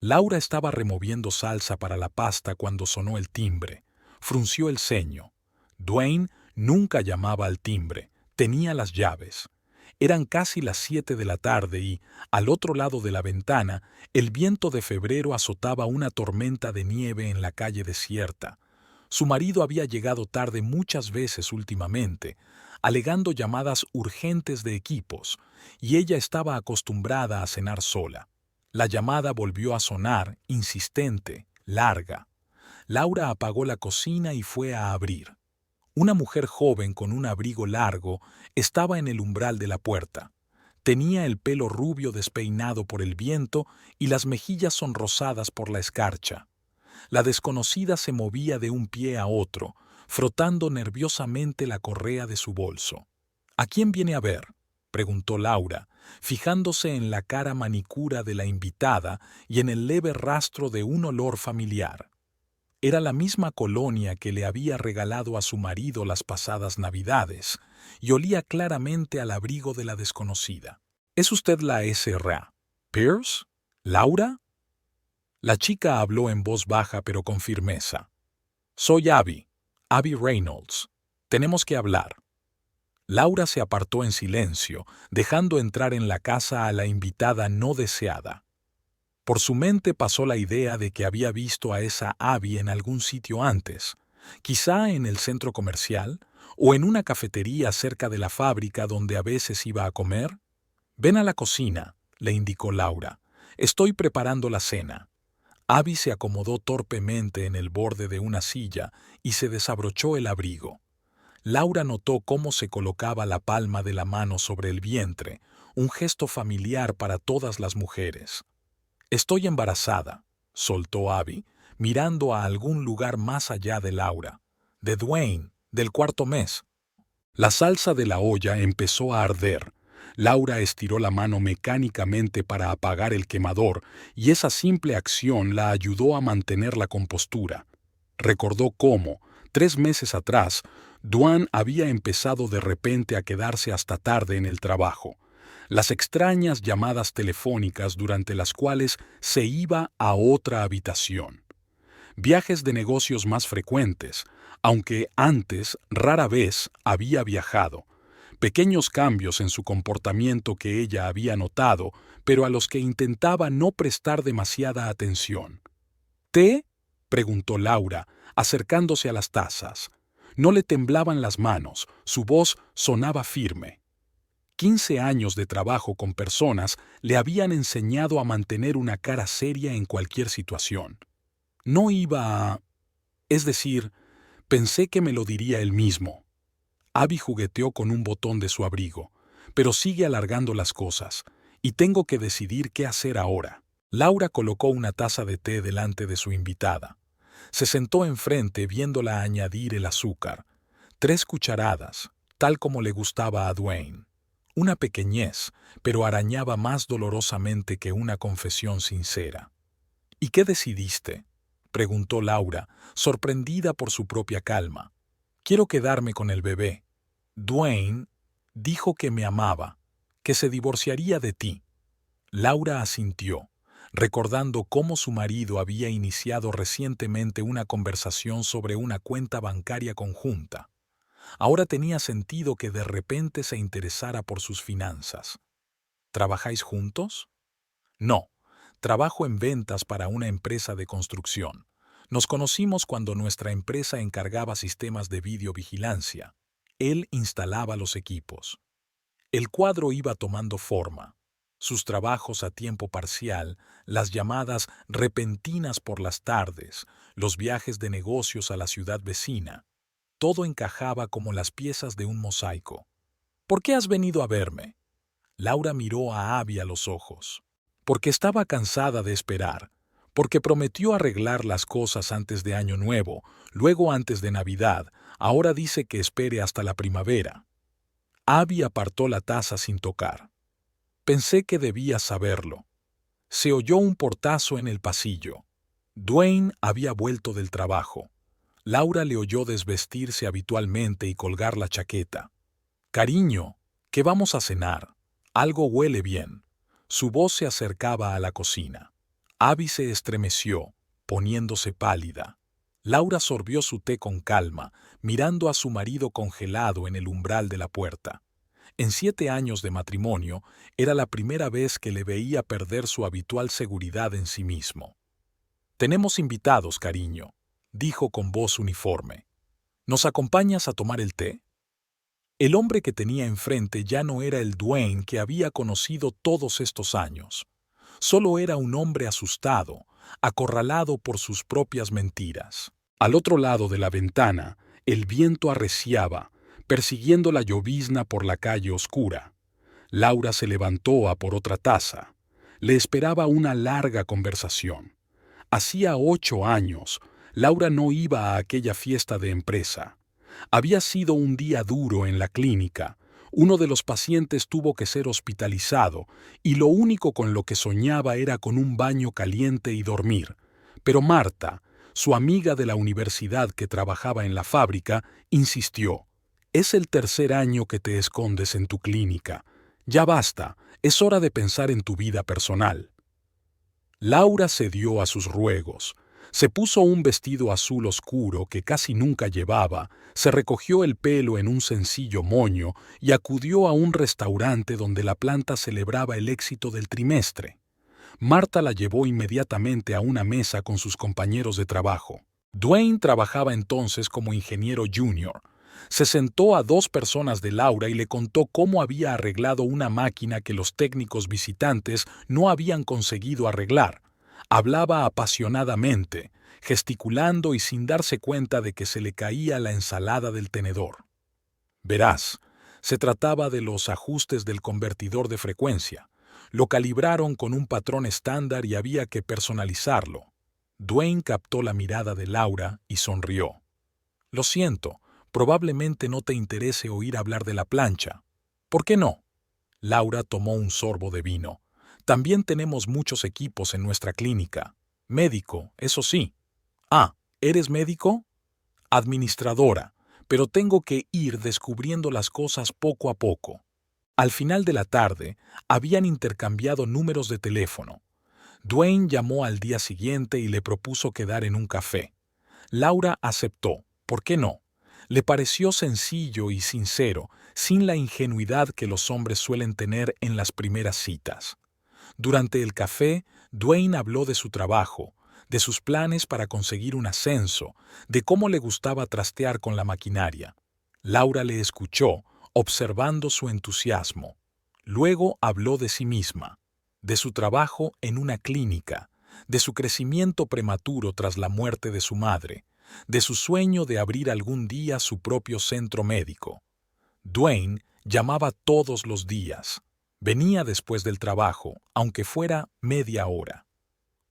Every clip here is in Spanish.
Laura estaba removiendo salsa para la pasta cuando sonó el timbre. Frunció el ceño. Dwayne nunca llamaba al timbre, tenía las llaves. Eran casi las 7 de la tarde y, al otro lado de la ventana, el viento de febrero azotaba una tormenta de nieve en la calle desierta. Su marido había llegado tarde muchas veces últimamente, alegando llamadas urgentes de equipos, y ella estaba acostumbrada a cenar sola. La llamada volvió a sonar, insistente, larga. Laura apagó la cocina y fue a abrir. Una mujer joven con un abrigo largo estaba en el umbral de la puerta. Tenía el pelo rubio despeinado por el viento y las mejillas sonrosadas por la escarcha. La desconocida se movía de un pie a otro, frotando nerviosamente la correa de su bolso. ¿A quién viene a ver?, preguntó Laura, fijándose en la cara manicura de la invitada y en el leve rastro de un olor familiar. Era la misma colonia que le había regalado a su marido las pasadas Navidades, y olía claramente al abrigo de la desconocida. ¿Es usted la S.R.A. Pierce? ¿Laura? La chica habló en voz baja pero con firmeza. Soy Abby Reynolds. Tenemos que hablar. Laura se apartó en silencio, dejando entrar en la casa a la invitada no deseada. Por su mente pasó la idea de que había visto a esa Abby en algún sitio antes, quizá en el centro comercial o en una cafetería cerca de la fábrica donde a veces iba a comer. Ven a la cocina, le indicó Laura. Estoy preparando la cena. Abby se acomodó torpemente en el borde de una silla y se desabrochó el abrigo. Laura notó cómo se colocaba la palma de la mano sobre el vientre, un gesto familiar para todas las mujeres. Estoy embarazada, soltó Abby, mirando a algún lugar más allá de Laura. De Dwayne, del 4.º mes. La salsa de la olla empezó a arder. Laura estiró la mano mecánicamente para apagar el quemador, y esa simple acción la ayudó a mantener la compostura. Recordó cómo, 3 meses atrás, Dwayne había empezado de repente a quedarse hasta tarde en el trabajo. Las extrañas llamadas telefónicas durante las cuales se iba a otra habitación. Viajes de negocios más frecuentes, aunque antes rara vez había viajado. Pequeños cambios en su comportamiento que ella había notado, pero a los que intentaba no prestar demasiada atención. ¿Té?, preguntó Laura, acercándose a las tazas. No le temblaban las manos, su voz sonaba firme. 15 años de trabajo con personas le habían enseñado a mantener una cara seria en cualquier situación. No iba a... Es decir, pensé que me lo diría él mismo. Abby jugueteó con un botón de su abrigo, pero sigue alargando las cosas, y tengo que decidir qué hacer ahora. Laura colocó una taza de té delante de su invitada. Se sentó enfrente viéndola añadir el azúcar. 3 cucharadas, tal como le gustaba a Dwayne. Una pequeñez, pero arañaba más dolorosamente que una confesión sincera. ¿Y qué decidiste?, preguntó Laura, sorprendida por su propia calma. Quiero quedarme con el bebé. Dwayne dijo que me amaba, que se divorciaría de ti. Laura asintió, recordando cómo su marido había iniciado recientemente una conversación sobre una cuenta bancaria conjunta. Ahora tenía sentido que de repente se interesara por sus finanzas. ¿Trabajáis juntos? No, trabajo en ventas para una empresa de construcción. Nos conocimos cuando nuestra empresa encargaba sistemas de videovigilancia. Él instalaba los equipos. El cuadro iba tomando forma. Sus trabajos a tiempo parcial, las llamadas repentinas por las tardes, los viajes de negocios a la ciudad vecina. Todo encajaba como las piezas de un mosaico. ¿Por qué has venido a verme? Laura miró a Abby a los ojos. Porque estaba cansada de esperar. Porque prometió arreglar las cosas antes de Año Nuevo, luego antes de Navidad. Ahora dice que espere hasta la primavera. Abby apartó la taza sin tocar. Pensé que debías saberlo. Se oyó un portazo en el pasillo. Dwayne había vuelto del trabajo. Laura le oyó desvestirse habitualmente y colgar la chaqueta. «Cariño, ¿qué vamos a cenar? Algo huele bien». Su voz se acercaba a la cocina. Abby se estremeció, poniéndose pálida. Laura sorbió su té con calma, mirando a su marido congelado en el umbral de la puerta. En 7 años de matrimonio, era la primera vez que le veía perder su habitual seguridad en sí mismo. «Tenemos invitados, cariño», dijo con voz uniforme. «¿Nos acompañas a tomar el té?» El hombre que tenía enfrente ya no era el Dwayne que había conocido todos estos años. Solo era un hombre asustado, acorralado por sus propias mentiras. Al otro lado de la ventana, el viento arreciaba, persiguiendo la llovizna por la calle oscura. Laura se levantó a por otra taza. Le esperaba una larga conversación. Hacía 8 años, Laura no iba a aquella fiesta de empresa. Había sido un día duro en la clínica. Uno de los pacientes tuvo que ser hospitalizado y lo único con lo que soñaba era con un baño caliente y dormir. Pero Marta, su amiga de la universidad que trabajaba en la fábrica, insistió. «Es el 3er año que te escondes en tu clínica. Ya basta, es hora de pensar en tu vida personal». Laura cedió a sus ruegos. Se puso un vestido azul oscuro que casi nunca llevaba, se recogió el pelo en un sencillo moño y acudió a un restaurante donde la planta celebraba el éxito del trimestre. Marta la llevó inmediatamente a una mesa con sus compañeros de trabajo. Dwayne trabajaba entonces como ingeniero junior. Se sentó a 2 personas de Laura y le contó cómo había arreglado una máquina que los técnicos visitantes no habían conseguido arreglar. Hablaba apasionadamente, gesticulando y sin darse cuenta de que se le caía la ensalada del tenedor. «Verás, se trataba de los ajustes del convertidor de frecuencia. Lo calibraron con un patrón estándar y había que personalizarlo». Dwayne captó la mirada de Laura y sonrió. «Lo siento, probablemente no te interese oír hablar de la plancha». «¿Por qué no?» Laura tomó un sorbo de vino. «También tenemos muchos equipos en nuestra clínica. Médico, eso sí». «Ah, ¿eres médico?» «Administradora, pero tengo que ir descubriendo las cosas poco a poco». Al final de la tarde, habían intercambiado números de teléfono. Dwayne llamó al día siguiente y le propuso quedar en un café. Laura aceptó. ¿Por qué no? Le pareció sencillo y sincero, sin la ingenuidad que los hombres suelen tener en las primeras citas. Durante el café, Dwayne habló de su trabajo, de sus planes para conseguir un ascenso, de cómo le gustaba trastear con la maquinaria. Laura le escuchó, observando su entusiasmo. Luego habló de sí misma, de su trabajo en una clínica, de su crecimiento prematuro tras la muerte de su madre, de su sueño de abrir algún día su propio centro médico. Dwayne llamaba todos los días. Venía después del trabajo, aunque fuera media hora.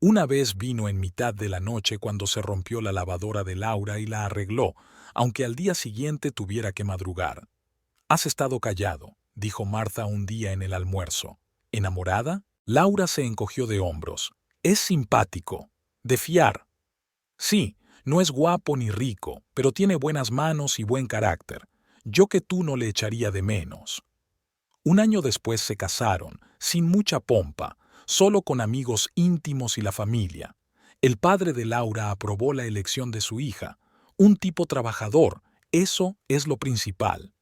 Una vez vino en mitad de la noche cuando se rompió la lavadora de Laura y la arregló, aunque al día siguiente tuviera que madrugar. «Has estado callado», dijo Martha un día en el almuerzo. «¿Enamorada?» Laura se encogió de hombros. «Es simpático. De fiar». «Sí, no es guapo ni rico, pero tiene buenas manos y buen carácter. Yo que tú no le echaría de menos». Un año después se casaron, sin mucha pompa, solo con amigos íntimos y la familia. El padre de Laura aprobó la elección de su hija. Un tipo trabajador, eso es lo principal.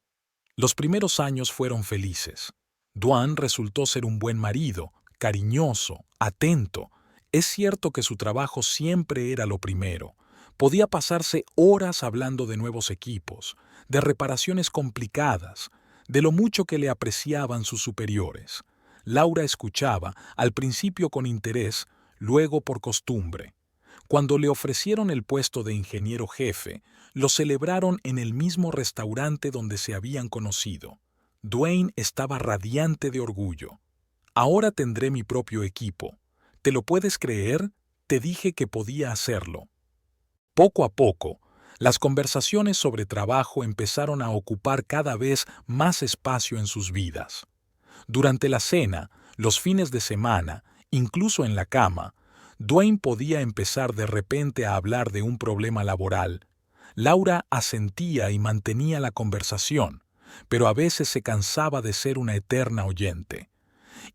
Los primeros años fueron felices. Dwayne resultó ser un buen marido, cariñoso, atento. Es cierto que su trabajo siempre era lo primero. Podía pasarse horas hablando de nuevos equipos, de reparaciones complicadas, de lo mucho que le apreciaban sus superiores. Laura escuchaba, al principio con interés, luego por costumbre. Cuando le ofrecieron el puesto de ingeniero jefe, lo celebraron en el mismo restaurante donde se habían conocido. Dwayne estaba radiante de orgullo. «Ahora tendré mi propio equipo. ¿Te lo puedes creer? Te dije que podía hacerlo». Poco a poco, las conversaciones sobre trabajo empezaron a ocupar cada vez más espacio en sus vidas. Durante la cena, los fines de semana, incluso en la cama, Dwayne podía empezar de repente a hablar de un problema laboral. Laura asentía y mantenía la conversación, pero a veces se cansaba de ser una eterna oyente.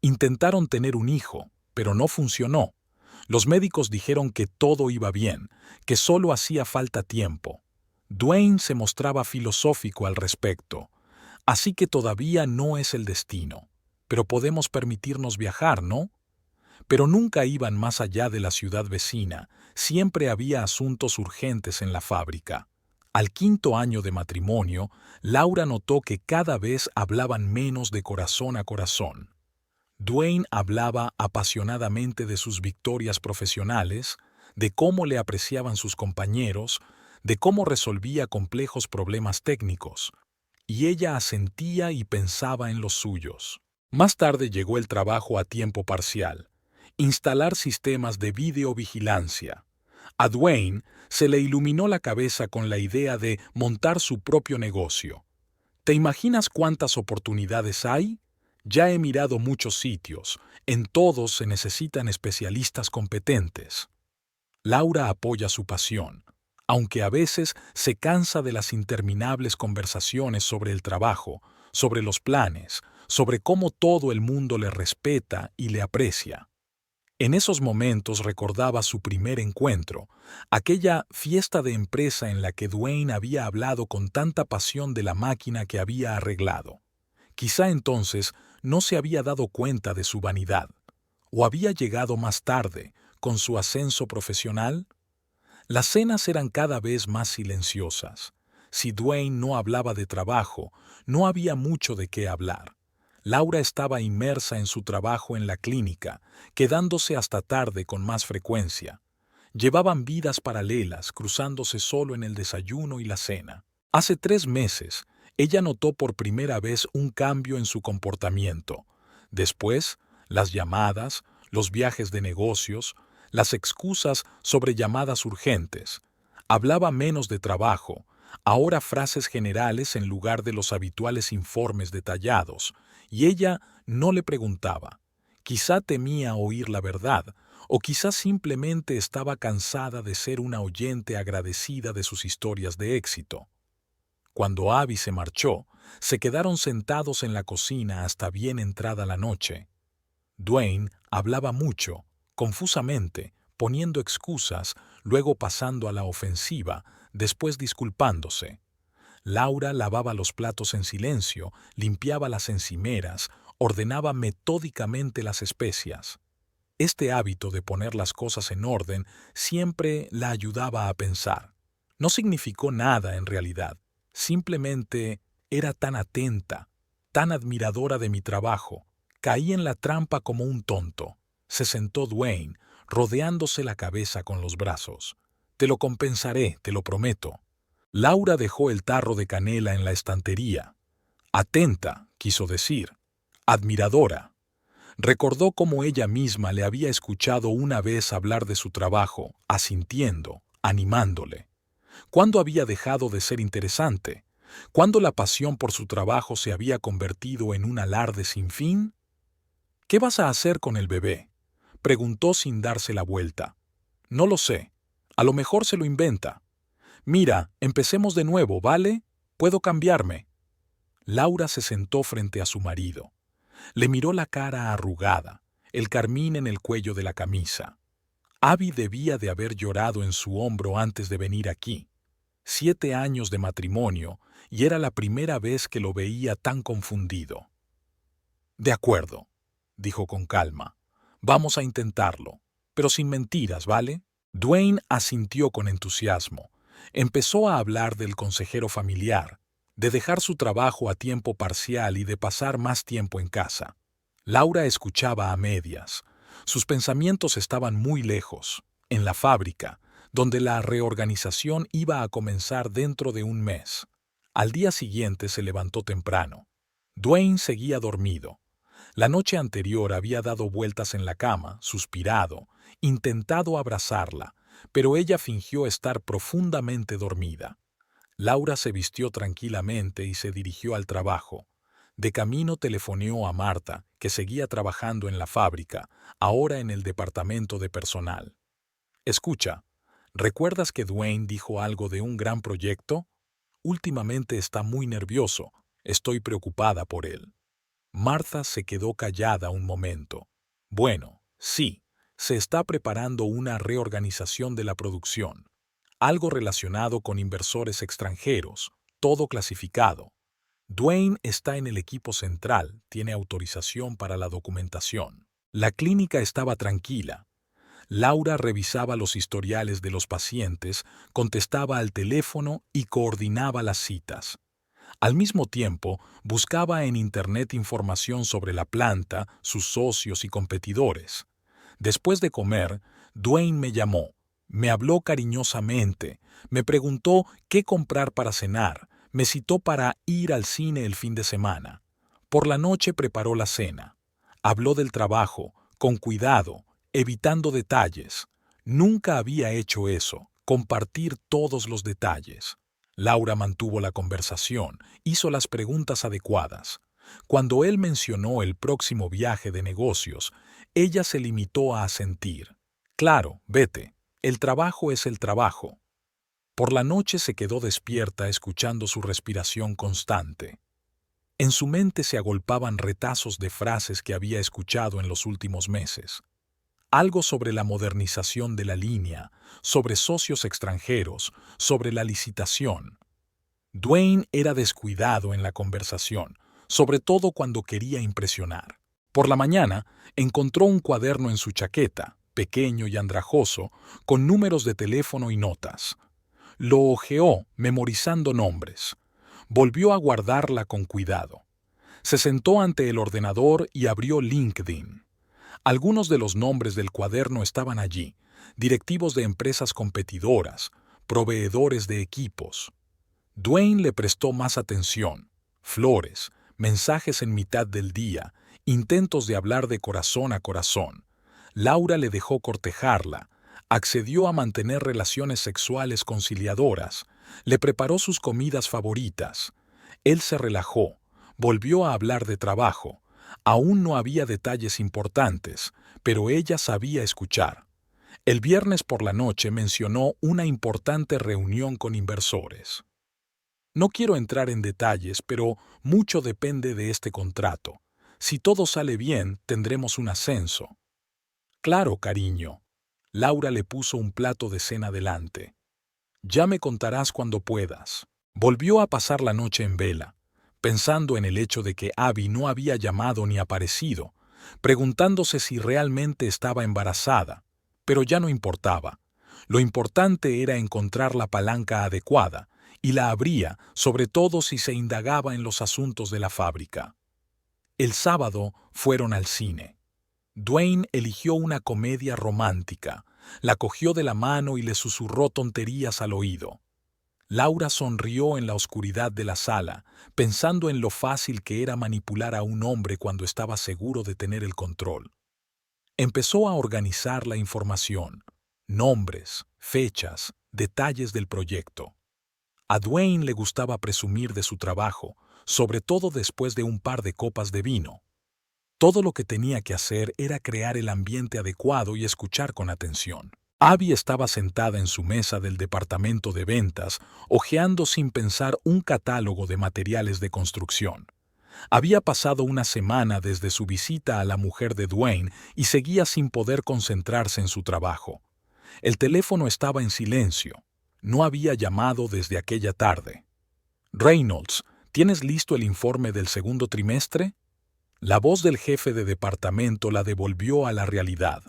Intentaron tener un hijo, pero no funcionó. Los médicos dijeron que todo iba bien, que solo hacía falta tiempo. Dwayne se mostraba filosófico al respecto. Así que todavía no es el destino. Pero podemos permitirnos viajar, ¿no? Pero nunca iban más allá de la ciudad vecina. Siempre había asuntos urgentes en la fábrica. Al quinto año de matrimonio, Laura notó que cada vez hablaban menos de corazón a corazón. Dwayne hablaba apasionadamente de sus victorias profesionales, de cómo le apreciaban sus compañeros, de cómo resolvía complejos problemas técnicos, y ella asentía y pensaba en los suyos. Más tarde llegó el trabajo a tiempo parcial, instalar sistemas de videovigilancia. A Dwayne se le iluminó la cabeza con la idea de montar su propio negocio. ¿Te imaginas cuántas oportunidades hay? Ya he mirado muchos sitios, en todos se necesitan especialistas competentes. Laura apoya su pasión, aunque a veces se cansa de las interminables conversaciones sobre el trabajo, sobre los planes, sobre cómo todo el mundo le respeta y le aprecia. En esos momentos recordaba su primer encuentro, aquella fiesta de empresa en la que Dwayne había hablado con tanta pasión de la máquina que había arreglado. Quizá entonces no se había dado cuenta de su vanidad, o había llegado más tarde, con su ascenso profesional. Las cenas eran cada vez más silenciosas. Si Dwayne no hablaba de trabajo, no había mucho de qué hablar. Laura estaba inmersa en su trabajo en la clínica, quedándose hasta tarde con más frecuencia. Llevaban vidas paralelas, cruzándose solo en el desayuno y la cena. Hace 3 meses, ella notó por primera vez un cambio en su comportamiento. Después, las llamadas, los viajes de negocios, las excusas sobre llamadas urgentes. Hablaba menos de trabajo, ahora frases generales en lugar de los habituales informes detallados, y ella no le preguntaba. Quizá temía oír la verdad, o quizá simplemente estaba cansada de ser una oyente agradecida de sus historias de éxito. Cuando Abby se marchó, se quedaron sentados en la cocina hasta bien entrada la noche. Dwayne hablaba mucho, confusamente, poniendo excusas, luego pasando a la ofensiva, después disculpándose. Laura lavaba los platos en silencio, limpiaba las encimeras, ordenaba metódicamente las especias. Este hábito de poner las cosas en orden siempre la ayudaba a pensar. No significó nada en realidad, simplemente era tan atenta, tan admiradora de mi trabajo. Caí en la trampa como un tonto. Se sentó Dwayne, rodeándose la cabeza con los brazos. Te lo compensaré, te lo prometo. Laura dejó el tarro de canela en la estantería. Atenta, quiso decir. Admiradora. Recordó cómo ella misma le había escuchado una vez hablar de su trabajo, asintiendo, animándole. ¿Cuándo había dejado de ser interesante? ¿Cuándo la pasión por su trabajo se había convertido en un alarde sin fin? ¿Qué vas a hacer con el bebé?, preguntó sin darse la vuelta. No lo sé. A lo mejor se lo inventa. Mira, empecemos de nuevo, ¿vale? Puedo cambiarme. Laura se sentó frente a su marido. Le miró la cara arrugada, el carmín en el cuello de la camisa. Abby debía de haber llorado en su hombro antes de venir aquí. 7 años de matrimonio, y era la primera vez que lo veía tan confundido. De acuerdo, dijo con calma. Vamos a intentarlo, pero sin mentiras, ¿vale? Dwayne asintió con entusiasmo. Empezó a hablar del consejero familiar, de dejar su trabajo a tiempo parcial y de pasar más tiempo en casa. Laura escuchaba a medias. Sus pensamientos estaban muy lejos, en la fábrica, donde la reorganización iba a comenzar dentro de un mes. Al día siguiente se levantó temprano. Dwayne seguía dormido. La noche anterior había dado vueltas en la cama, suspirado, intentado abrazarla, pero ella fingió estar profundamente dormida. Laura se vistió tranquilamente y se dirigió al trabajo. De camino telefoneó a Marta, que seguía trabajando en la fábrica, ahora en el departamento de personal. Escucha, ¿recuerdas que Dwayne dijo algo de un gran proyecto? Últimamente está muy nervioso. Estoy preocupada por él. Marta se quedó callada un momento. Bueno, sí, Se está preparando una reorganización de la producción. Algo relacionado con inversores extranjeros, todo clasificado. Dwayne está en el equipo central, tiene autorización para la documentación. La clínica estaba tranquila. Laura revisaba los historiales de los pacientes, contestaba al teléfono y coordinaba las citas. Al mismo tiempo, buscaba en Internet información sobre la planta, sus socios y competidores. Después de comer, Dwayne me llamó, me habló cariñosamente, me preguntó qué comprar para cenar, me citó para ir al cine el fin de semana. Por la noche preparó la cena. Habló del trabajo, con cuidado, evitando detalles. Nunca había hecho eso, compartir todos los detalles. Laura mantuvo la conversación, hizo las preguntas adecuadas. Cuando él mencionó el próximo viaje de negocios, ella se limitó a asentir. Claro, vete, el trabajo es el trabajo. Por la noche se quedó despierta escuchando su respiración constante. En su mente se agolpaban retazos de frases que había escuchado en los últimos meses. Algo sobre la modernización de la línea, sobre socios extranjeros, sobre la licitación. Dwayne era descuidado en la conversación, sobre todo cuando quería impresionar. Por la mañana, encontró un cuaderno en su chaqueta, pequeño y andrajoso, con números de teléfono y notas. Lo hojeó, memorizando nombres. Volvió a guardarla con cuidado. Se sentó ante el ordenador y abrió LinkedIn. Algunos de los nombres del cuaderno estaban allí, directivos de empresas competidoras, proveedores de equipos. Dwayne le prestó más atención. Flores, mensajes en mitad del día, intentos de hablar de corazón a corazón. Laura le dejó cortejarla, accedió a mantener relaciones sexuales conciliadoras, le preparó sus comidas favoritas. Él se relajó, volvió a hablar de trabajo. Aún no había detalles importantes, pero ella sabía escuchar. El viernes por la noche mencionó una importante reunión con inversores. No quiero entrar en detalles, pero mucho depende de este contrato. Si todo sale bien, tendremos un ascenso. Claro, cariño. Laura le puso un plato de cena delante. Ya me contarás cuando puedas. Volvió a pasar la noche en vela, pensando en el hecho de que Abby no había llamado ni aparecido, preguntándose si realmente estaba embarazada, pero ya no importaba. Lo importante era encontrar la palanca adecuada, y la habría, sobre todo si se indagaba en los asuntos de la fábrica. El sábado fueron al cine. Dwayne eligió una comedia romántica, la cogió de la mano y le susurró tonterías al oído. Laura sonrió en la oscuridad de la sala, pensando en lo fácil que era manipular a un hombre cuando estaba seguro de tener el control. Empezó a organizar la información, nombres, fechas, detalles del proyecto. A Dwayne le gustaba presumir de su trabajo, sobre todo después de un par de copas de vino. Todo lo que tenía que hacer era crear el ambiente adecuado y escuchar con atención. Abby estaba sentada en su mesa del departamento de ventas, hojeando sin pensar un catálogo de materiales de construcción. Había pasado una semana desde su visita a la mujer de Dwayne y seguía sin poder concentrarse en su trabajo. El teléfono estaba en silencio. No había llamado desde aquella tarde. «Reynolds, ¿tienes listo el informe del segundo trimestre?» La voz del jefe de departamento la devolvió a la realidad.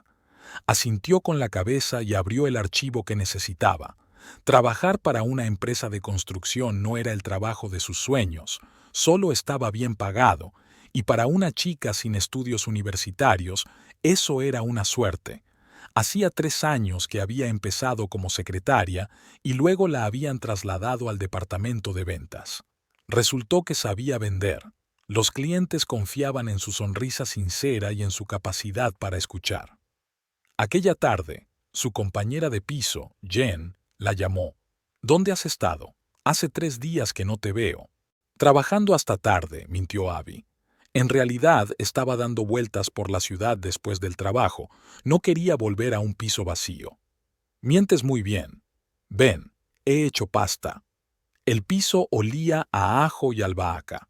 Asintió con la cabeza y abrió el archivo que necesitaba. Trabajar para una empresa de construcción no era el trabajo de sus sueños, solo estaba bien pagado, y para una chica sin estudios universitarios, eso era una suerte. Hacía 3 años que había empezado como secretaria y luego la habían trasladado al departamento de ventas. Resultó que sabía vender. Los clientes confiaban en su sonrisa sincera y en su capacidad para escuchar. Aquella tarde, su compañera de piso, Jen, la llamó. «¿Dónde has estado? Hace 3 días que no te veo». «Trabajando hasta tarde», mintió Abby. En realidad estaba dando vueltas por la ciudad después del trabajo. No quería volver a un piso vacío. «Mientes muy bien. Ven, he hecho pasta». El piso olía a ajo y albahaca.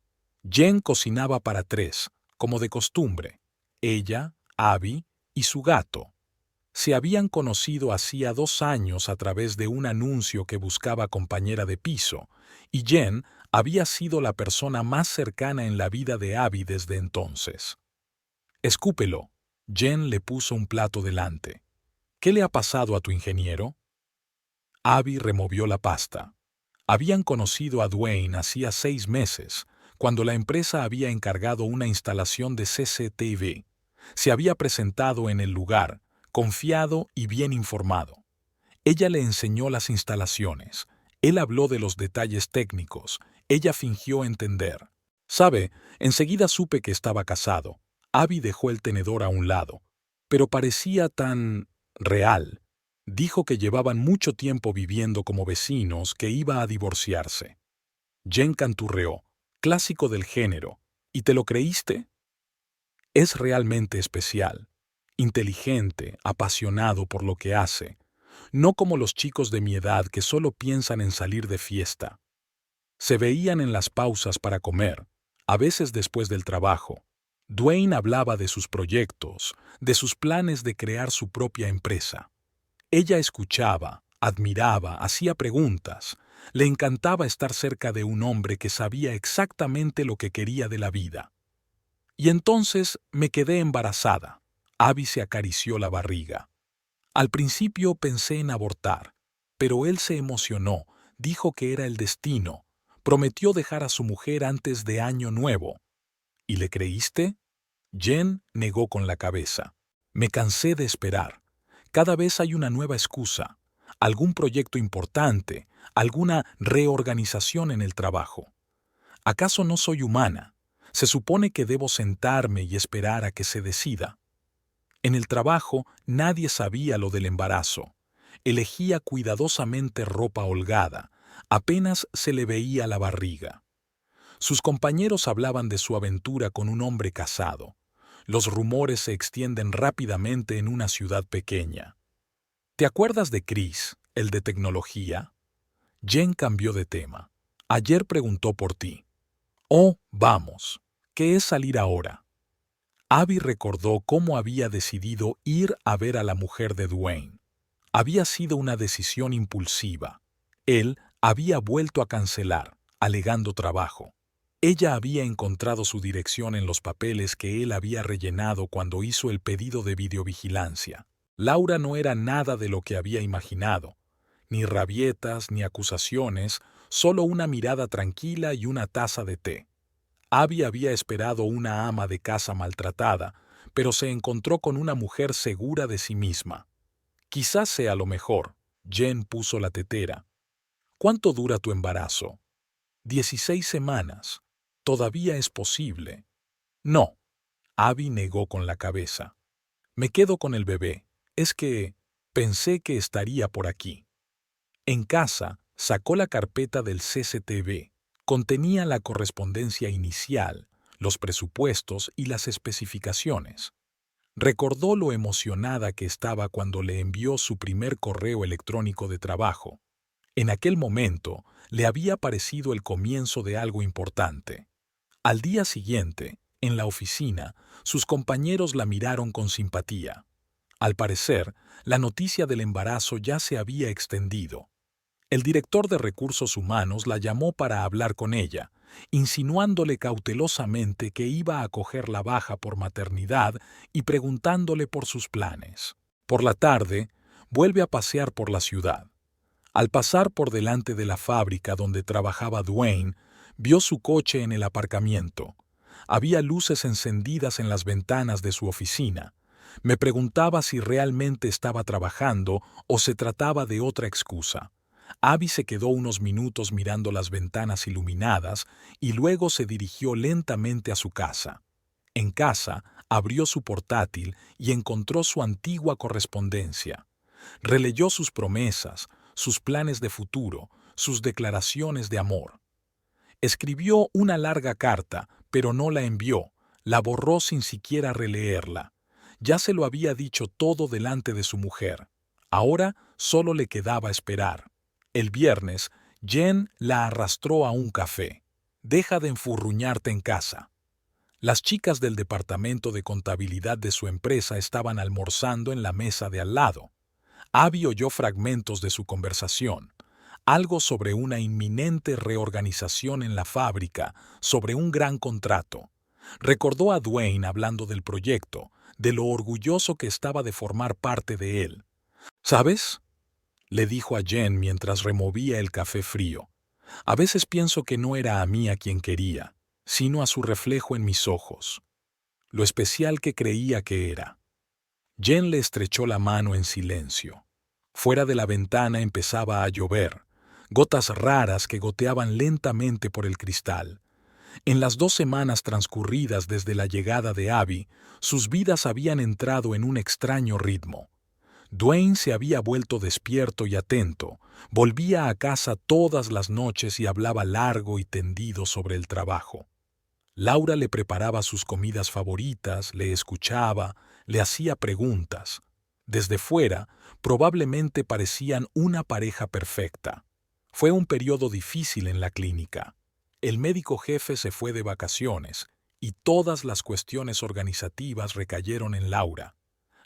Jen cocinaba para 3, como de costumbre. Ella, Abby y su gato. Se habían conocido hacía 2 años a través de un anuncio que buscaba compañera de piso, y Jen había sido la persona más cercana en la vida de Abby desde entonces. Escúpelo. Jen le puso un plato delante. ¿Qué le ha pasado a tu ingeniero? Abby removió la pasta. Habían conocido a Dwayne hacía 6 meses, cuando la empresa había encargado una instalación de CCTV. Se había presentado en el lugar, confiado y bien informado. Ella le enseñó las instalaciones. Él habló de los detalles técnicos. Ella fingió entender. ¿Sabe? Enseguida supe que estaba casado. Abby dejó el tenedor a un lado. Pero parecía tan real. Dijo que llevaban mucho tiempo viviendo como vecinos, que iba a divorciarse. Jen canturreó, clásico del género. ¿Y te lo creíste? Es realmente especial, inteligente, apasionado por lo que hace, no como los chicos de mi edad que solo piensan en salir de fiesta. Se veían en las pausas para comer, a veces después del trabajo. Dwayne hablaba de sus proyectos, de sus planes de crear su propia empresa. Ella escuchaba, admiraba, hacía preguntas. Le encantaba estar cerca de un hombre que sabía exactamente lo que quería de la vida. Y entonces me quedé embarazada. Abby se acarició la barriga. Al principio pensé en abortar, pero él se emocionó, dijo que era el destino, prometió dejar a su mujer antes de Año Nuevo. ¿Y le creíste? Jen negó con la cabeza. Me cansé de esperar. Cada vez hay una nueva excusa, algún proyecto importante, alguna reorganización en el trabajo. ¿Acaso no soy humana? Se supone que debo sentarme y esperar a que se decida. En el trabajo nadie sabía lo del embarazo. Elegía cuidadosamente ropa holgada, apenas se le veía la barriga. Sus compañeros hablaban de su aventura con un hombre casado. Los rumores se extienden rápidamente en una ciudad pequeña. ¿Te acuerdas de Chris, el de tecnología? Jen cambió de tema. Ayer preguntó por ti. Oh, vamos. ¿Qué es salir ahora? Abby recordó cómo había decidido ir a ver a la mujer de Dwayne. Había sido una decisión impulsiva. Él había vuelto a cancelar, alegando trabajo. Ella había encontrado su dirección en los papeles que él había rellenado cuando hizo el pedido de videovigilancia. Laura no era nada de lo que había imaginado. Ni rabietas, ni acusaciones, solo una mirada tranquila y una taza de té. Abby había esperado una ama de casa maltratada, pero se encontró con una mujer segura de sí misma. Quizás sea lo mejor. Jen puso la tetera. ¿Cuánto dura tu embarazo? 16 semanas. Todavía es posible. No. Abby negó con la cabeza. Me quedo con el bebé. Es que pensé que estaría por aquí. En casa, sacó la carpeta del CCTV. Contenía la correspondencia inicial, los presupuestos y las especificaciones. Recordó lo emocionada que estaba cuando le envió su primer correo electrónico de trabajo. En aquel momento, le había parecido el comienzo de algo importante. Al día siguiente, en la oficina, sus compañeros la miraron con simpatía. Al parecer, la noticia del embarazo ya se había extendido. El director de recursos humanos la llamó para hablar con ella, insinuándole cautelosamente que iba a coger la baja por maternidad y preguntándole por sus planes. Por la tarde, vuelve a pasear por la ciudad. Al pasar por delante de la fábrica donde trabajaba Dwayne, vio su coche en el aparcamiento. Había luces encendidas en las ventanas de su oficina. Me preguntaba si realmente estaba trabajando o se trataba de otra excusa. Abby se quedó unos minutos mirando las ventanas iluminadas y luego se dirigió lentamente a su casa. En casa, abrió su portátil y encontró su antigua correspondencia. Releyó sus promesas, sus planes de futuro, sus declaraciones de amor. Escribió una larga carta, pero no la envió, la borró sin siquiera releerla. Ya se lo había dicho todo delante de su mujer. Ahora solo le quedaba esperar. El viernes, Jen la arrastró a un café. Deja de enfurruñarte en casa. Las chicas del departamento de contabilidad de su empresa estaban almorzando en la mesa de al lado. Abby oyó fragmentos de su conversación, algo sobre una inminente reorganización en la fábrica, sobre un gran contrato. Recordó a Dwayne hablando del proyecto, de lo orgulloso que estaba de formar parte de él. ¿Sabes?, le dijo a Jen mientras removía el café frío. A veces pienso que no era a mí a quien quería, sino a su reflejo en mis ojos. Lo especial que creía que era. Jen le estrechó la mano en silencio. Fuera de la ventana empezaba a llover, gotas raras que goteaban lentamente por el cristal. En las 2 semanas transcurridas desde la llegada de Abby, sus vidas habían entrado en un extraño ritmo. Dwayne se había vuelto despierto y atento, volvía a casa todas las noches y hablaba largo y tendido sobre el trabajo. Laura le preparaba sus comidas favoritas, le escuchaba, le hacía preguntas. Desde fuera, probablemente parecían una pareja perfecta. Fue un periodo difícil en la clínica. El médico jefe se fue de vacaciones y todas las cuestiones organizativas recayeron en Laura.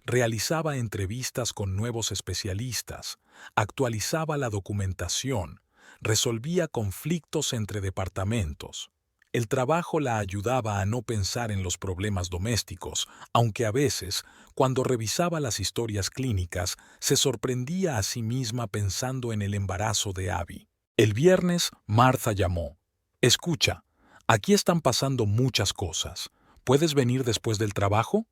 Realizaba entrevistas con nuevos especialistas, actualizaba la documentación, resolvía conflictos entre departamentos. El trabajo la ayudaba a no pensar en los problemas domésticos, aunque a veces, cuando revisaba las historias clínicas, se sorprendía a sí misma pensando en el embarazo de Abby. El viernes, Martha llamó. «Escucha, aquí están pasando muchas cosas. ¿Puedes venir después del trabajo?»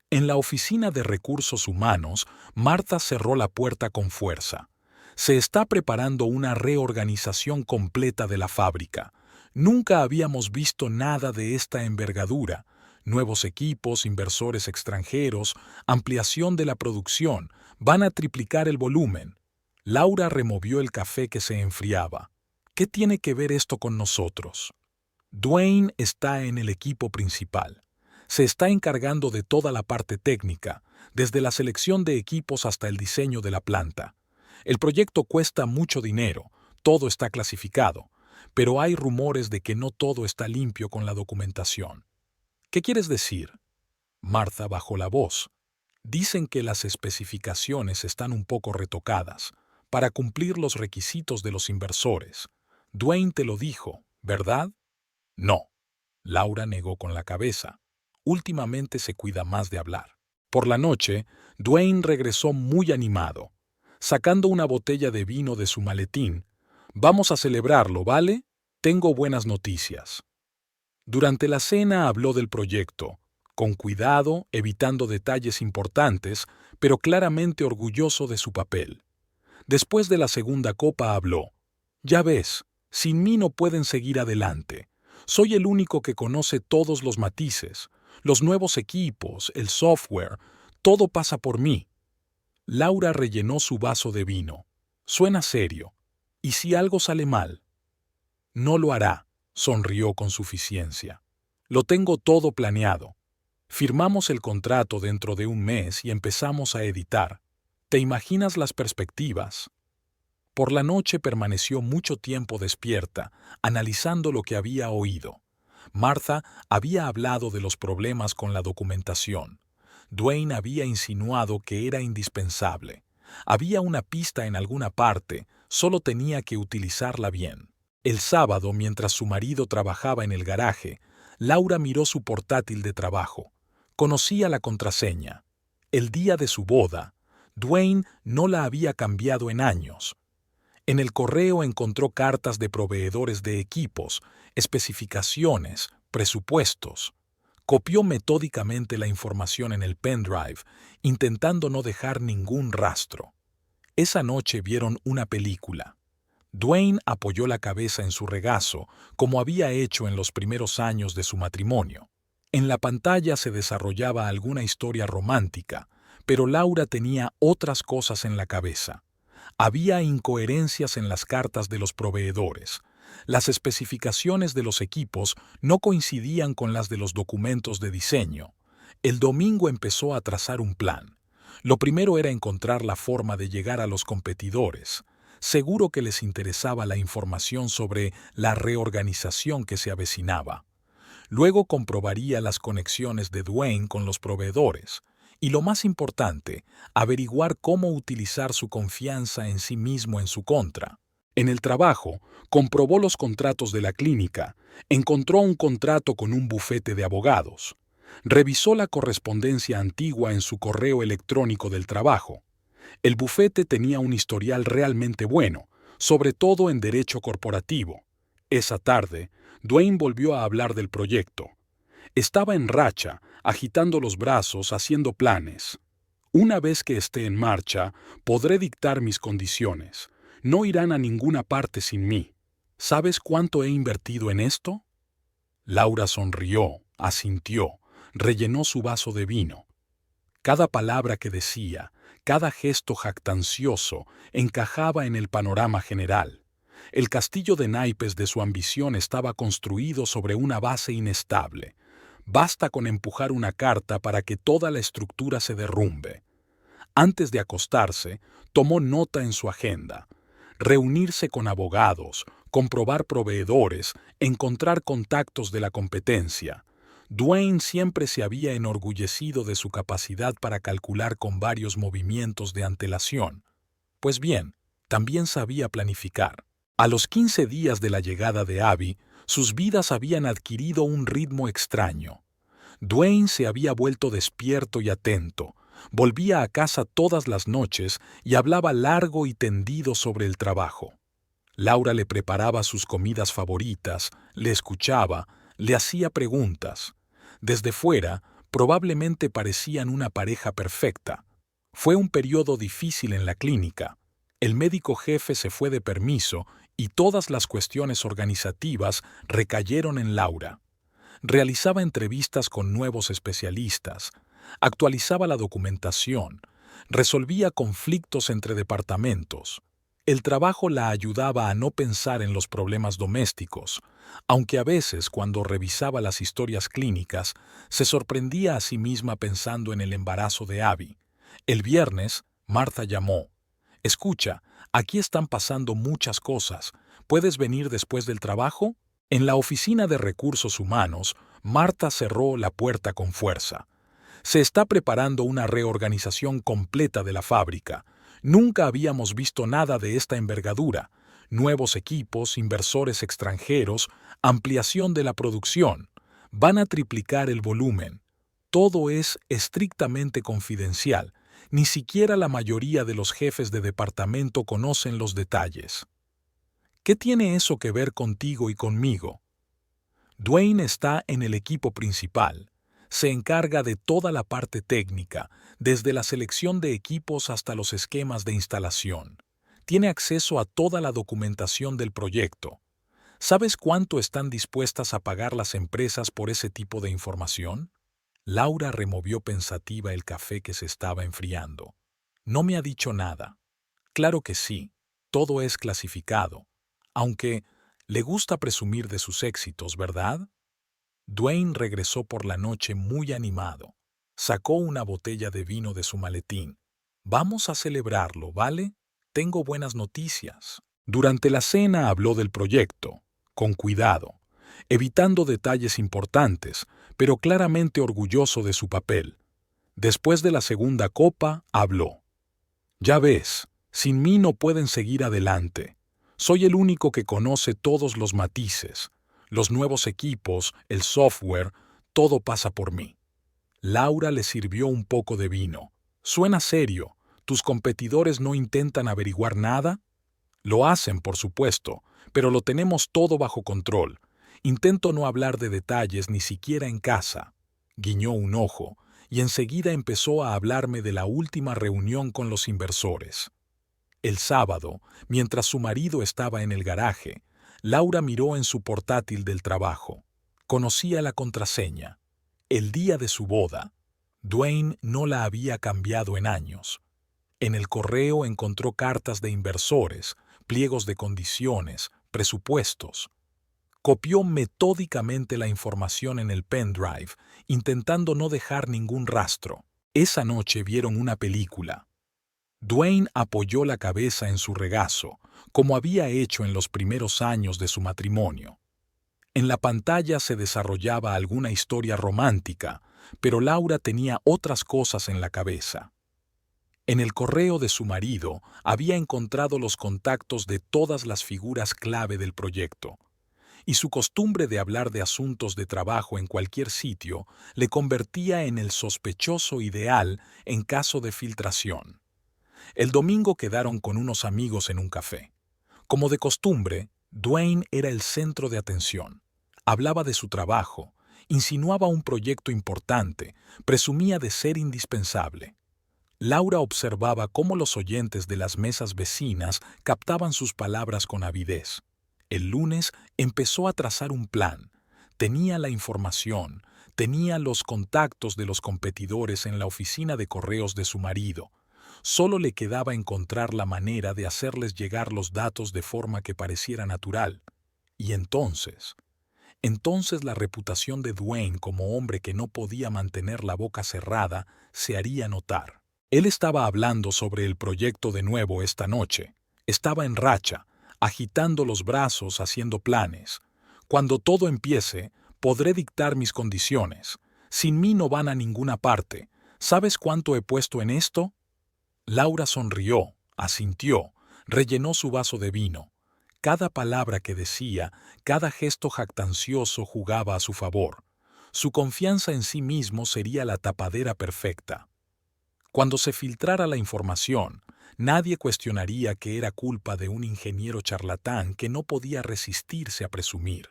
En la oficina de recursos humanos, Martha cerró la puerta con fuerza. Se está preparando una reorganización completa de la fábrica. Nunca habíamos visto nada de esta envergadura. Nuevos equipos, inversores extranjeros, ampliación de la producción, van a triplicar el volumen. Laura removió el café que se enfriaba. ¿Qué tiene que ver esto con nosotros? Dwayne está en el equipo principal. Se está encargando de toda la parte técnica, desde la selección de equipos hasta el diseño de la planta. El proyecto cuesta mucho dinero, todo está clasificado, pero hay rumores de que no todo está limpio con la documentación. ¿Qué quieres decir? Martha bajó la voz. Dicen que las especificaciones están un poco retocadas, para cumplir los requisitos de los inversores. Dwayne te lo dijo, ¿verdad? No. Laura negó con la cabeza. Últimamente se cuida más de hablar. Por la noche, Dwayne regresó muy animado. Sacando una botella de vino de su maletín. «Vamos a celebrarlo, ¿vale? Tengo buenas noticias». Durante la cena habló del proyecto, con cuidado, evitando detalles importantes, pero claramente orgulloso de su papel. Después de la segunda copa habló. «Ya ves, sin mí no pueden seguir adelante. Soy el único que conoce todos los matices, los nuevos equipos, el software, todo pasa por mí». Laura rellenó su vaso de vino. «Suena serio. ¿Y si algo sale mal?» «No lo hará», sonrió con suficiencia. «Lo tengo todo planeado. Firmamos el contrato dentro de un mes y empezamos a editar. ¿Te imaginas las perspectivas?» Por la noche permaneció mucho tiempo despierta, analizando lo que había oído. Martha había hablado de los problemas con la documentación. Dwayne había insinuado que era indispensable. Había una pista en alguna parte, solo tenía que utilizarla bien. El sábado, mientras su marido trabajaba en el garaje, Laura miró su portátil de trabajo. Conocía la contraseña. El día de su boda, Dwayne no la había cambiado en años. En el correo encontró cartas de proveedores de equipos, especificaciones, presupuestos. Copió metódicamente la información en el pendrive, intentando no dejar ningún rastro. Esa noche vieron una película. Dwayne apoyó la cabeza en su regazo, como había hecho en los primeros años de su matrimonio. En la pantalla se desarrollaba alguna historia romántica, pero Laura tenía otras cosas en la cabeza. Había incoherencias en las cartas de los proveedores. Las especificaciones de los equipos no coincidían con las de los documentos de diseño. El domingo empezó a trazar un plan. Lo primero era encontrar la forma de llegar a los competidores. Seguro que les interesaba la información sobre la reorganización que se avecinaba. Luego comprobaría las conexiones de Dwayne con los proveedores. Y lo más importante, averiguar cómo utilizar su confianza en sí mismo en su contra. En el trabajo, comprobó los contratos de la clínica, encontró un contrato con un bufete de abogados. Revisó la correspondencia antigua en su correo electrónico del trabajo. El bufete tenía un historial realmente bueno, sobre todo en derecho corporativo. Esa tarde, Dwayne volvió a hablar del proyecto. Estaba en racha, agitando los brazos, haciendo planes. Una vez que esté en marcha, podré dictar mis condiciones. No irán a ninguna parte sin mí. ¿Sabes cuánto he invertido en esto? Laura sonrió, asintió, rellenó su vaso de vino. Cada palabra que decía, cada gesto jactancioso, encajaba en el panorama general. El castillo de naipes de su ambición estaba construido sobre una base inestable. Basta con empujar una carta para que toda la estructura se derrumbe. Antes de acostarse, tomó nota en su agenda. Reunirse con abogados, comprobar proveedores, encontrar contactos de la competencia. Dwayne siempre se había enorgullecido de su capacidad para calcular con varios movimientos de antelación. Pues bien, también sabía planificar. A los 15 días de la llegada de Abby, sus vidas habían adquirido un ritmo extraño. Dwayne se había vuelto despierto y atento. Volvía a casa todas las noches y hablaba largo y tendido sobre el trabajo. Laura le preparaba sus comidas favoritas, le escuchaba, le hacía preguntas. Desde fuera, probablemente parecían una pareja perfecta. Fue un periodo difícil en la clínica. El médico jefe se fue de permiso y todas las cuestiones organizativas recayeron en Laura. Realizaba entrevistas con nuevos especialistas, actualizaba la documentación, resolvía conflictos entre departamentos. El trabajo la ayudaba a no pensar en los problemas domésticos, aunque a veces cuando revisaba las historias clínicas se sorprendía a sí misma pensando en el embarazo de Abby. El viernes, Martha llamó. «Escucha, aquí están pasando muchas cosas. ¿Puedes venir después del trabajo?» En la oficina de recursos humanos, Martha cerró la puerta con fuerza. Se está preparando una reorganización completa de la fábrica. Nunca habíamos visto nada de esta envergadura. Nuevos equipos, inversores extranjeros, ampliación de la producción. Van a triplicar el volumen. Todo es estrictamente confidencial. Ni siquiera la mayoría de los jefes de departamento conocen los detalles. ¿Qué tiene eso que ver contigo y conmigo? Dwayne está en el equipo principal. Se encarga de toda la parte técnica, desde la selección de equipos hasta los esquemas de instalación. Tiene acceso a toda la documentación del proyecto. ¿Sabes cuánto están dispuestas a pagar las empresas por ese tipo de información? Laura removió pensativa el café que se estaba enfriando. No me ha dicho nada. Claro que sí, todo es clasificado. Aunque le gusta presumir de sus éxitos, ¿verdad? Dwayne regresó por la noche muy animado. Sacó una botella de vino de su maletín. Vamos a celebrarlo, ¿vale? Tengo buenas noticias. Durante la cena habló del proyecto, con cuidado, evitando detalles importantes, pero claramente orgulloso de su papel. Después de la segunda copa, habló. Ya ves, sin mí no pueden seguir adelante. Soy el único que conoce todos los matices, los nuevos equipos, el software, todo pasa por mí. Laura le sirvió un poco de vino. Suena serio. ¿Tus competidores no intentan averiguar nada? Lo hacen, por supuesto, pero lo tenemos todo bajo control. Intento no hablar de detalles ni siquiera en casa. Guiñó un ojo y enseguida empezó a hablarme de la última reunión con los inversores. El sábado, mientras su marido estaba en el garaje, Laura miró en su portátil del trabajo. Conocía la contraseña. El día de su boda. Dwayne no la había cambiado en años. En el correo encontró cartas de inversores, pliegos de condiciones, presupuestos. Copió metódicamente la información en el pendrive, intentando no dejar ningún rastro. Esa noche vieron una película. Dwayne apoyó la cabeza en su regazo, como había hecho en los primeros años de su matrimonio. En la pantalla se desarrollaba alguna historia romántica, pero Laura tenía otras cosas en la cabeza. En el correo de su marido había encontrado los contactos de todas las figuras clave del proyecto, y su costumbre de hablar de asuntos de trabajo en cualquier sitio le convertía en el sospechoso ideal en caso de filtración. El domingo quedaron con unos amigos en un café. Como de costumbre, Dwayne era el centro de atención. Hablaba de su trabajo, insinuaba un proyecto importante, presumía de ser indispensable. Laura observaba cómo los oyentes de las mesas vecinas captaban sus palabras con avidez. El lunes empezó a trazar un plan. Tenía la información, tenía los contactos de los competidores en la oficina de correos de su marido. Solo le quedaba encontrar la manera de hacerles llegar los datos de forma que pareciera natural. Y entonces la reputación de Dwayne como hombre que no podía mantener la boca cerrada se haría notar. Él estaba hablando sobre el proyecto de nuevo esta noche. Estaba en racha, agitando los brazos, haciendo planes. Cuando todo empiece, podré dictar mis condiciones. Sin mí no van a ninguna parte. ¿Sabes cuánto he puesto en esto? Laura sonrió, asintió, rellenó su vaso de vino. Cada palabra que decía, cada gesto jactancioso jugaba a su favor. Su confianza en sí mismo sería la tapadera perfecta. Cuando se filtrara la información, nadie cuestionaría que era culpa de un ingeniero charlatán que no podía resistirse a presumir.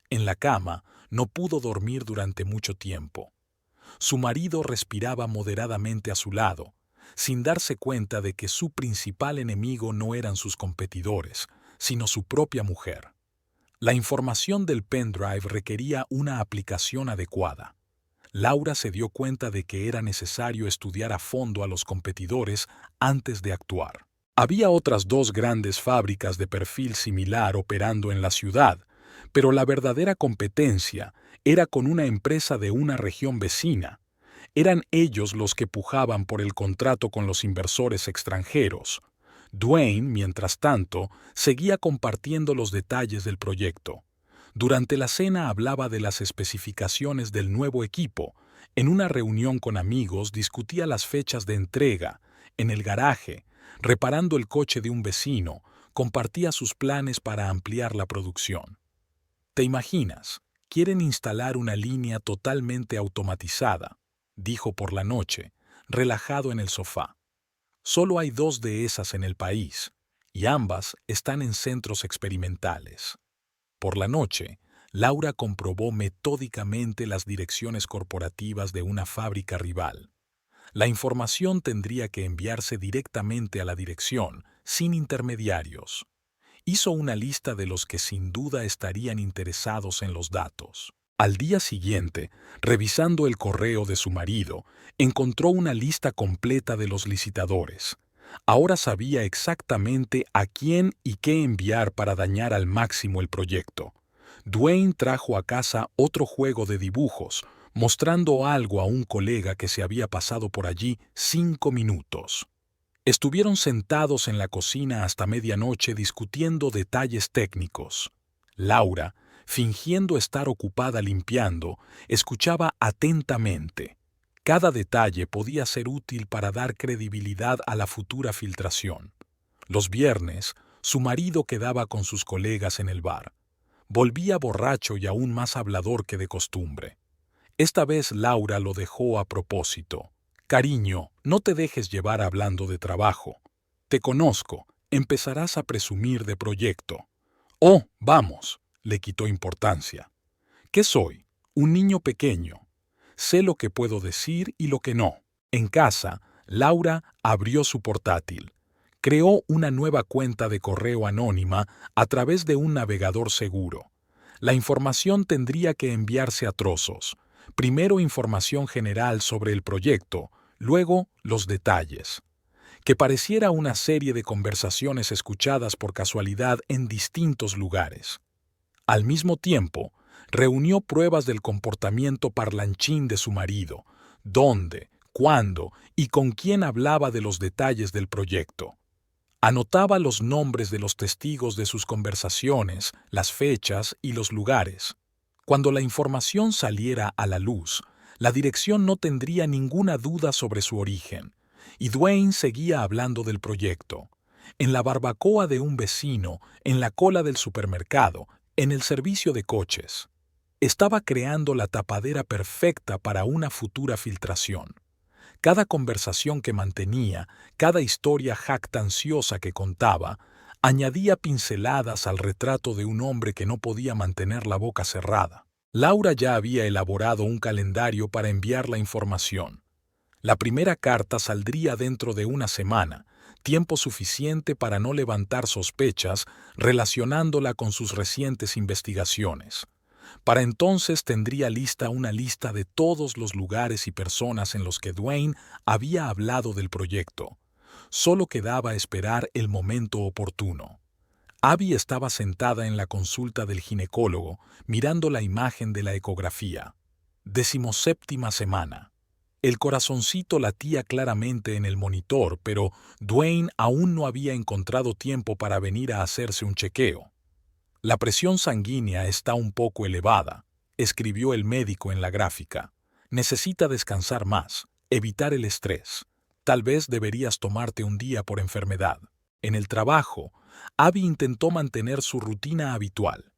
En la cama, no pudo dormir durante mucho tiempo. Su marido respiraba moderadamente a su lado, sin darse cuenta de que su principal enemigo no eran sus competidores, sino su propia mujer. La información del pendrive requería una aplicación adecuada. Laura se dio cuenta de que era necesario estudiar a fondo a los competidores antes de actuar. Había otras 2 grandes fábricas de perfil similar operando en la ciudad, pero la verdadera competencia era con una empresa de una región vecina. Eran ellos los que pujaban por el contrato con los inversores extranjeros. Dwayne, mientras tanto, seguía compartiendo los detalles del proyecto. Durante la cena hablaba de las especificaciones del nuevo equipo. En una reunión con amigos discutía las fechas de entrega. En el garaje, reparando el coche de un vecino, compartía sus planes para ampliar la producción. ¿Te imaginas? Quieren instalar una línea totalmente automatizada, dijo por la noche, relajado en el sofá. Solo hay 2 de esas en el país, y ambas están en centros experimentales. Por la noche, Laura comprobó metódicamente las direcciones corporativas de una fábrica rival. La información tendría que enviarse directamente a la dirección, sin intermediarios. Hizo una lista de los que sin duda estarían interesados en los datos. Al día siguiente, revisando el correo de su marido, encontró una lista completa de los licitadores. Ahora sabía exactamente a quién y qué enviar para dañar al máximo el proyecto. Dwayne trajo a casa otro juego de dibujos, mostrando algo a un colega que se había pasado por allí 5 minutos. Estuvieron sentados en la cocina hasta medianoche discutiendo detalles técnicos. Laura, fingiendo estar ocupada limpiando, escuchaba atentamente. Cada detalle podía ser útil para dar credibilidad a la futura filtración. Los viernes, su marido quedaba con sus colegas en el bar. Volvía borracho y aún más hablador que de costumbre. Esta vez Laura lo dejó a propósito. «Cariño, no te dejes llevar hablando de trabajo. Te conozco, empezarás a presumir de proyecto». «Oh, vamos», le quitó importancia. «¿Qué soy? Un niño pequeño. Sé lo que puedo decir y lo que no». En casa, Laura abrió su portátil. Creó una nueva cuenta de correo anónima a través de un navegador seguro. La información tendría que enviarse a trozos. Primero información general sobre el proyecto, luego los detalles. Que pareciera una serie de conversaciones escuchadas por casualidad en distintos lugares. Al mismo tiempo, reunió pruebas del comportamiento parlanchín de su marido, dónde, cuándo y con quién hablaba de los detalles del proyecto. Anotaba los nombres de los testigos de sus conversaciones, las fechas y los lugares. Cuando la información saliera a la luz, la dirección no tendría ninguna duda sobre su origen, y Dwayne seguía hablando del proyecto. En la barbacoa de un vecino, en la cola del supermercado, en el servicio de coches. Estaba creando la tapadera perfecta para una futura filtración. Cada conversación que mantenía, cada historia jactanciosa que contaba, añadía pinceladas al retrato de un hombre que no podía mantener la boca cerrada. Laura ya había elaborado un calendario para enviar la información. La primera carta saldría dentro de una semana, tiempo suficiente para no levantar sospechas relacionándola con sus recientes investigaciones. Para entonces tendría lista una lista de todos los lugares y personas en los que Dwayne había hablado del proyecto. Solo quedaba esperar el momento oportuno. Abby estaba sentada en la consulta del ginecólogo, mirando la imagen de la ecografía. 17ª semana. El corazoncito latía claramente en el monitor, pero Dwayne aún no había encontrado tiempo para venir a hacerse un chequeo. La presión sanguínea está un poco elevada, escribió el médico en la gráfica. Necesita descansar más, evitar el estrés. Tal vez deberías tomarte un día por enfermedad. En el trabajo, Abby intentó mantener su rutina habitual.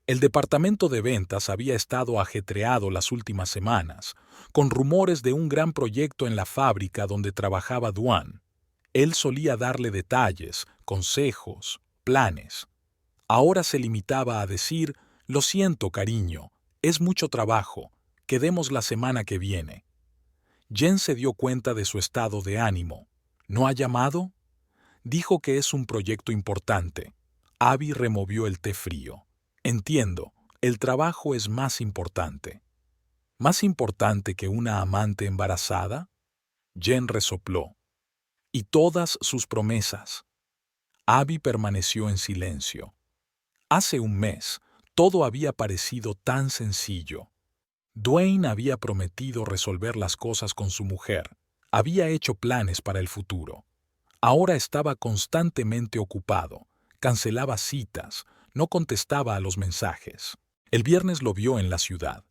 El departamento de ventas había estado ajetreado las últimas semanas, con rumores de un gran proyecto en la fábrica donde trabajaba Dwayne. Él solía darle detalles, consejos, planes. Ahora se limitaba a decir: «Lo siento, cariño, es mucho trabajo, quedemos la semana que viene». Jen se dio cuenta de su estado de ánimo. ¿No ha llamado? Dijo que es un proyecto importante. Abby removió el té frío. Entiendo, el trabajo es más importante. ¿Más importante que una amante embarazada? Jen resopló. Y todas sus promesas. Abby permaneció en silencio. Hace un mes, todo había parecido tan sencillo. Dwayne había prometido resolver las cosas con su mujer. Había hecho planes para el futuro. Ahora estaba constantemente ocupado. Cancelaba citas, no contestaba a los mensajes. El viernes lo vio en la ciudad.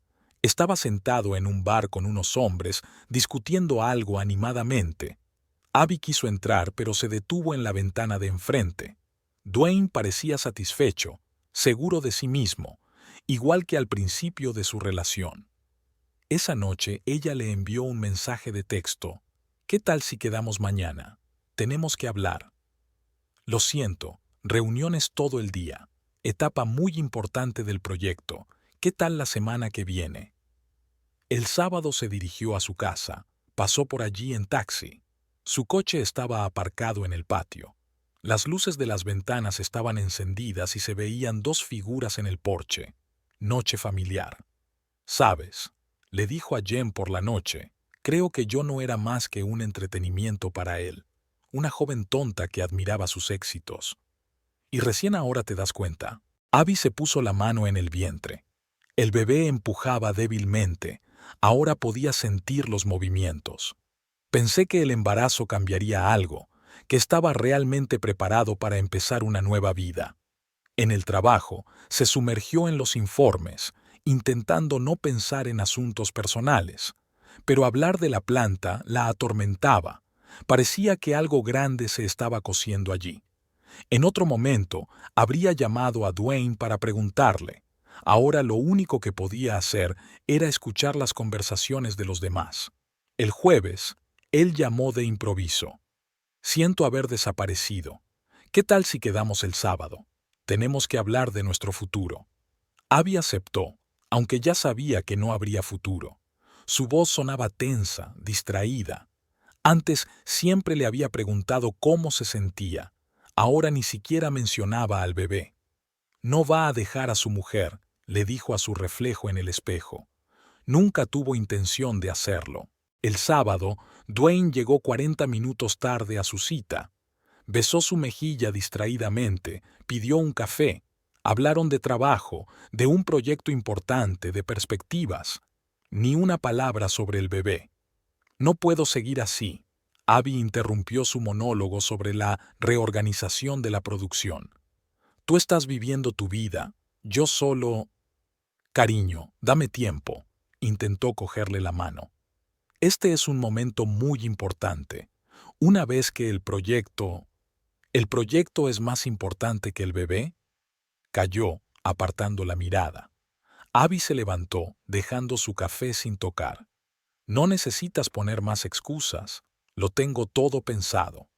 Estaba sentado en un bar con unos hombres, discutiendo algo animadamente. Abby quiso entrar, pero se detuvo en la ventana de enfrente. Dwayne parecía satisfecho, seguro de sí mismo, igual que al principio de su relación. Esa noche ella le envió un mensaje de texto. «¿Qué tal si quedamos mañana? Tenemos que hablar». «Lo siento, reuniones todo el día. Etapa muy importante del proyecto. ¿Qué tal la semana que viene?» El sábado se dirigió a su casa. Pasó por allí en taxi. Su coche estaba aparcado en el patio. Las luces de las ventanas estaban encendidas y se veían dos figuras en el porche. Noche familiar. «¿Sabes?», le dijo a Jen por la noche, «creo que yo no era más que un entretenimiento para él. Una joven tonta que admiraba sus éxitos. Y recién ahora te das cuenta». Abby se puso la mano en el vientre. El bebé empujaba débilmente. Ahora podía sentir los movimientos. «Pensé que el embarazo cambiaría algo, que estaba realmente preparado para empezar una nueva vida». En el trabajo, se sumergió en los informes, intentando no pensar en asuntos personales. Pero hablar de la planta la atormentaba. Parecía que algo grande se estaba cociendo allí. En otro momento, habría llamado a Dwayne para preguntarle. Ahora lo único que podía hacer era escuchar las conversaciones de los demás. El jueves, él llamó de improviso. «Siento haber desaparecido. ¿Qué tal si quedamos el sábado? Tenemos que hablar de nuestro futuro». Abby aceptó, aunque ya sabía que no habría futuro. Su voz sonaba tensa, distraída. Antes siempre le había preguntado cómo se sentía. Ahora ni siquiera mencionaba al bebé. «No va a dejar a su mujer», le dijo a su reflejo en el espejo. Nunca tuvo intención de hacerlo. El sábado, Dwayne llegó 40 minutos tarde a su cita. Besó su mejilla distraídamente, pidió un café. Hablaron de trabajo, de un proyecto importante, de perspectivas. Ni una palabra sobre el bebé. «No puedo seguir así». Abby interrumpió su monólogo sobre la reorganización de la producción. «Tú estás viviendo tu vida, yo solo...» Cariño, dame tiempo. Intentó cogerle la mano. Este es un momento muy importante. Una vez que el proyecto es más importante que el bebé, calló, apartando la mirada. Abby se levantó, dejando su café sin tocar. No necesitas poner más excusas. Lo tengo todo pensado.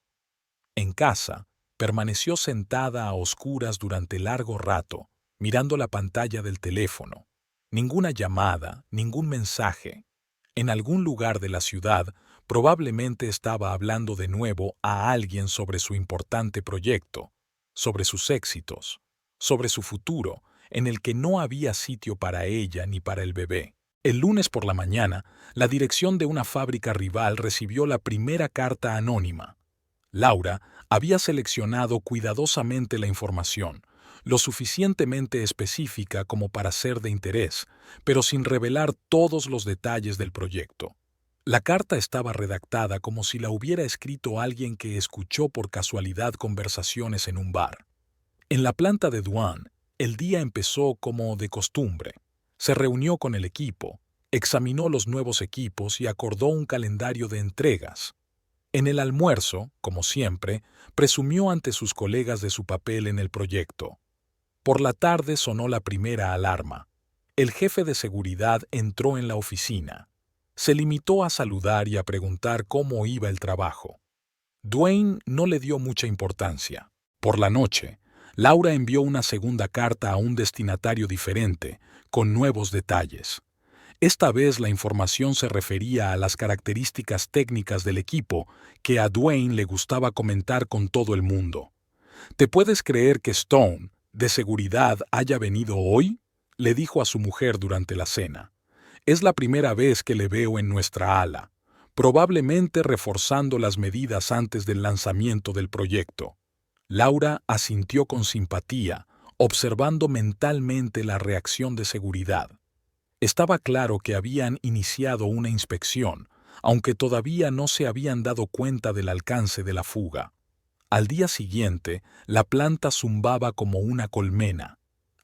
En casa, permaneció sentada a oscuras durante largo rato, mirando la pantalla del teléfono. Ninguna llamada, ningún mensaje. En algún lugar de la ciudad, probablemente estaba hablando de nuevo a alguien sobre su importante proyecto, sobre sus éxitos, sobre su futuro, en el que no había sitio para ella ni para el bebé. El lunes por la mañana, la dirección de una fábrica rival recibió la primera carta anónima. Laura había seleccionado cuidadosamente la información, lo suficientemente específica como para ser de interés, pero sin revelar todos los detalles del proyecto. La carta estaba redactada como si la hubiera escrito alguien que escuchó por casualidad conversaciones en un bar. En la planta de Dwan, el día empezó como de costumbre. Se reunió con el equipo, examinó los nuevos equipos y acordó un calendario de entregas. En el almuerzo, como siempre, presumió ante sus colegas de su papel en el proyecto. Por la tarde sonó la primera alarma. El jefe de seguridad entró en la oficina. Se limitó a saludar y a preguntar cómo iba el trabajo. Dwayne no le dio mucha importancia. Por la noche, Laura envió una segunda carta a un destinatario diferente, con nuevos detalles. Esta vez la información se refería a las características técnicas del equipo que a Dwayne le gustaba comentar con todo el mundo. ¿Te puedes creer que Stone, de seguridad, haya venido hoy?, le dijo a su mujer durante la cena. Es la primera vez que le veo en nuestra ala, probablemente reforzando las medidas antes del lanzamiento del proyecto. Laura asintió con simpatía, observando mentalmente la reacción de seguridad. Estaba claro que habían iniciado una inspección, aunque todavía no se habían dado cuenta del alcance de la fuga. Al día siguiente, la planta zumbaba como una colmena.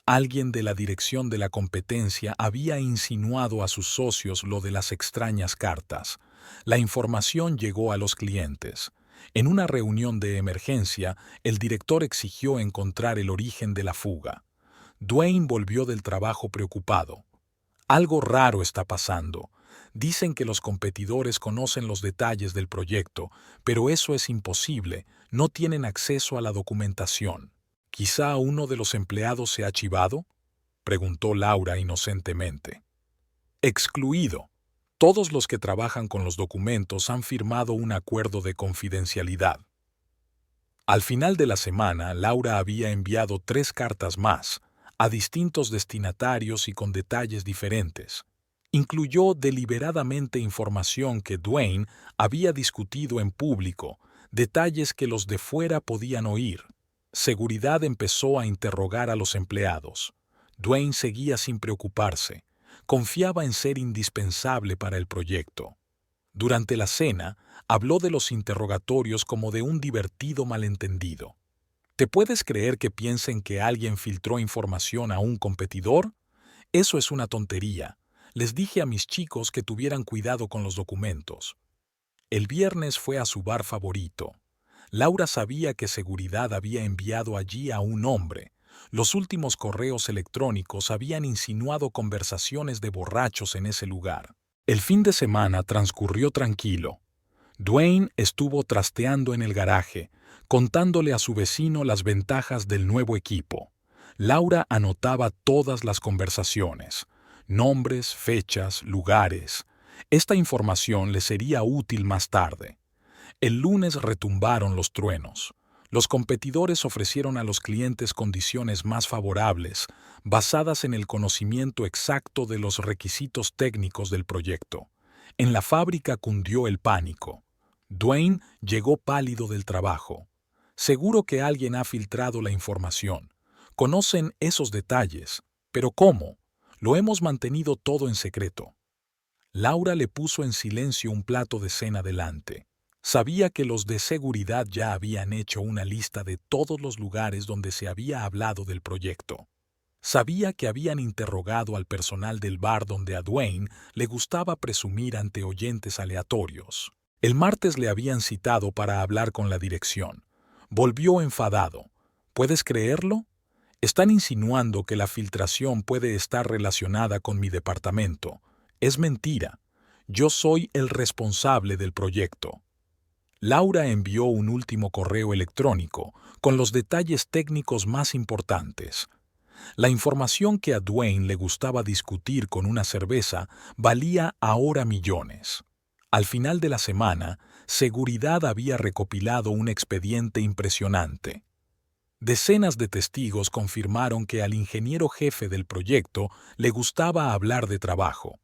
Alguien de la dirección de la competencia había insinuado a sus socios lo de las extrañas cartas. La información llegó a los clientes. En una reunión de emergencia, el director exigió encontrar el origen de la fuga. Dwayne volvió del trabajo preocupado. Algo raro está pasando. Dicen que los competidores conocen los detalles del proyecto, pero eso es imposible. No tienen acceso a la documentación. ¿Quizá uno de los empleados se ha chivado?, preguntó Laura inocentemente. Excluido. Todos los que trabajan con los documentos han firmado un acuerdo de confidencialidad. Al final de la semana, Laura había enviado 3 cartas más, a distintos destinatarios y con detalles diferentes. Incluyó deliberadamente información que Dwayne había discutido en público, detalles que los de fuera podían oír. Seguridad empezó a interrogar a los empleados. Dwayne seguía sin preocuparse. Confiaba en ser indispensable para el proyecto. Durante la cena, habló de los interrogatorios como de un divertido malentendido. ¿Te puedes creer que piensen que alguien filtró información a un competidor? Eso es una tontería. Les dije a mis chicos que tuvieran cuidado con los documentos. El viernes fue a su bar favorito. Laura sabía que seguridad había enviado allí a un hombre. Los últimos correos electrónicos habían insinuado conversaciones de borrachos en ese lugar. El fin de semana transcurrió tranquilo. Dwayne estuvo trasteando en el garaje, contándole a su vecino las ventajas del nuevo equipo. Laura anotaba todas las conversaciones, nombres, fechas, lugares. Esta información le sería útil más tarde. El lunes retumbaron los truenos. Los competidores ofrecieron a los clientes condiciones más favorables, basadas en el conocimiento exacto de los requisitos técnicos del proyecto. En la fábrica cundió el pánico. Dwayne llegó pálido del trabajo. Seguro que alguien ha filtrado la información. Conocen esos detalles. ¿Pero cómo? Lo hemos mantenido todo en secreto. Laura le puso en silencio un plato de cena delante. Sabía que los de seguridad ya habían hecho una lista de todos los lugares donde se había hablado del proyecto. Sabía que habían interrogado al personal del bar donde a Dwayne le gustaba presumir ante oyentes aleatorios. El martes le habían citado para hablar con la dirección. Volvió enfadado. ¿Puedes creerlo? Están insinuando que la filtración puede estar relacionada con mi departamento. Es mentira. Yo soy el responsable del proyecto. Laura envió un último correo electrónico con los detalles técnicos más importantes. La información que a Dwayne le gustaba discutir con una cerveza valía ahora millones. Al final de la semana, Seguridad había recopilado un expediente impresionante. Decenas de testigos confirmaron que al ingeniero jefe del proyecto le gustaba hablar de trabajo.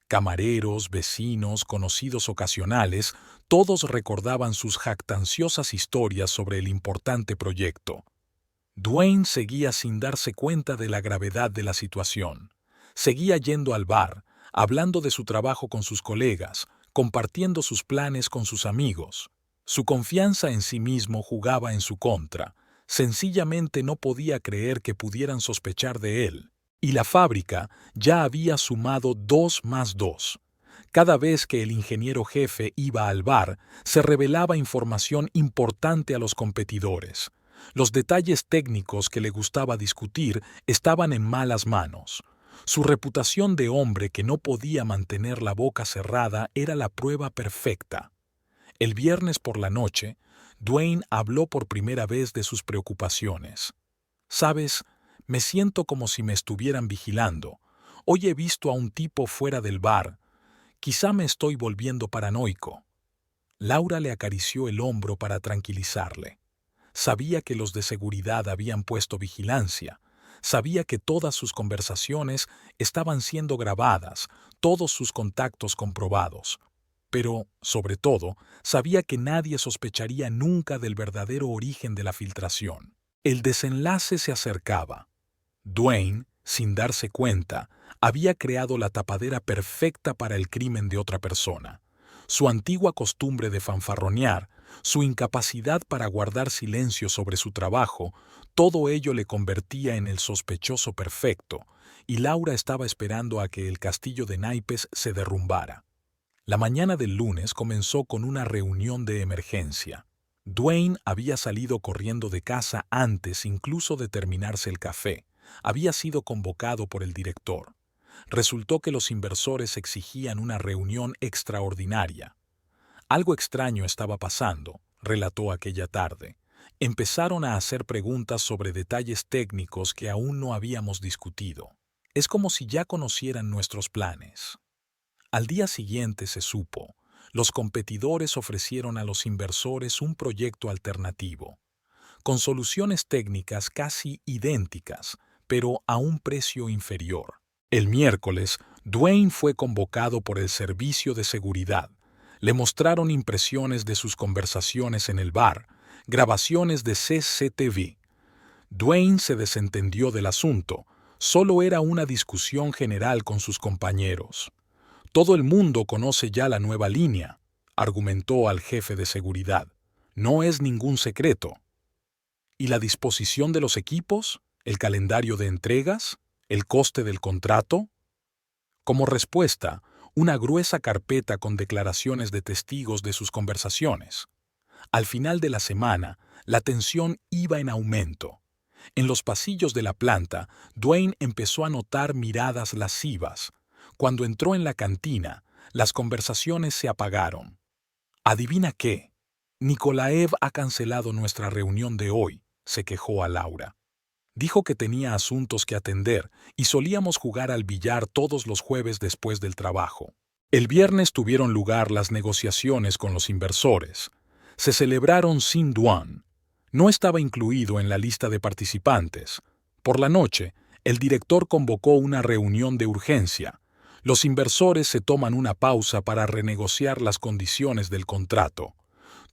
Camareros, vecinos, conocidos ocasionales, todos recordaban sus jactanciosas historias sobre el importante proyecto. Dwayne seguía sin darse cuenta de la gravedad de la situación. Seguía yendo al bar, hablando de su trabajo con sus colegas, compartiendo sus planes con sus amigos. Su confianza en sí mismo jugaba en su contra. Sencillamente no podía creer que pudieran sospechar de él. Y la fábrica ya había sumado 2 más 2. Cada vez que el ingeniero jefe iba al bar, se revelaba información importante a los competidores. Los detalles técnicos que le gustaba discutir estaban en malas manos. Su reputación de hombre que no podía mantener la boca cerrada era la prueba perfecta. El viernes por la noche, Dwayne habló por primera vez de sus preocupaciones. «Sabes, me siento como si me estuvieran vigilando. Hoy he visto a un tipo fuera del bar. Quizá me estoy volviendo paranoico». Laura le acarició el hombro para tranquilizarle. Sabía que los de seguridad habían puesto vigilancia. Sabía que todas sus conversaciones estaban siendo grabadas, todos sus contactos comprobados. Pero, sobre todo, sabía que nadie sospecharía nunca del verdadero origen de la filtración. El desenlace se acercaba. Dwayne, sin darse cuenta, había creado la tapadera perfecta para el crimen de otra persona. Su antigua costumbre de fanfarronear, su incapacidad para guardar silencio sobre su trabajo, todo ello le convertía en el sospechoso perfecto, y Laura estaba esperando a que el castillo de naipes se derrumbara. La mañana del lunes comenzó con una reunión de emergencia. Dwayne había salido corriendo de casa antes incluso de terminarse el café. Había sido convocado por el director. Resultó que los inversores exigían una reunión extraordinaria. Algo extraño estaba pasando, relató aquella tarde. Empezaron a hacer preguntas sobre detalles técnicos que aún no habíamos discutido. Es como si ya conocieran nuestros planes. Al día siguiente se supo. Los competidores ofrecieron a los inversores un proyecto alternativo, con soluciones técnicas casi idénticas, pero a un precio inferior. El miércoles, Dwayne fue convocado por el servicio de seguridad. Le mostraron impresiones de sus conversaciones en el bar, grabaciones de CCTV. Dwayne se desentendió del asunto. Solo era una discusión general con sus compañeros. «Todo el mundo conoce ya la nueva línea», argumentó al jefe de seguridad. «No es ningún secreto». ¿Y la disposición de los equipos? ¿El calendario de entregas? ¿El coste del contrato? Como respuesta, una gruesa carpeta con declaraciones de testigos de sus conversaciones. Al final de la semana, la tensión iba en aumento. En los pasillos de la planta, Dwayne empezó a notar miradas lascivas. Cuando entró en la cantina, las conversaciones se apagaron. «¿Adivina qué? Nikolaev ha cancelado nuestra reunión de hoy», se quejó a Laura. «Dijo que tenía asuntos que atender y solíamos jugar al billar todos los jueves después del trabajo». El viernes tuvieron lugar las negociaciones con los inversores. Se celebraron sin Dwayne. No estaba incluido en la lista de participantes. Por la noche, el director convocó una reunión de urgencia. Los inversores se toman una pausa para renegociar las condiciones del contrato.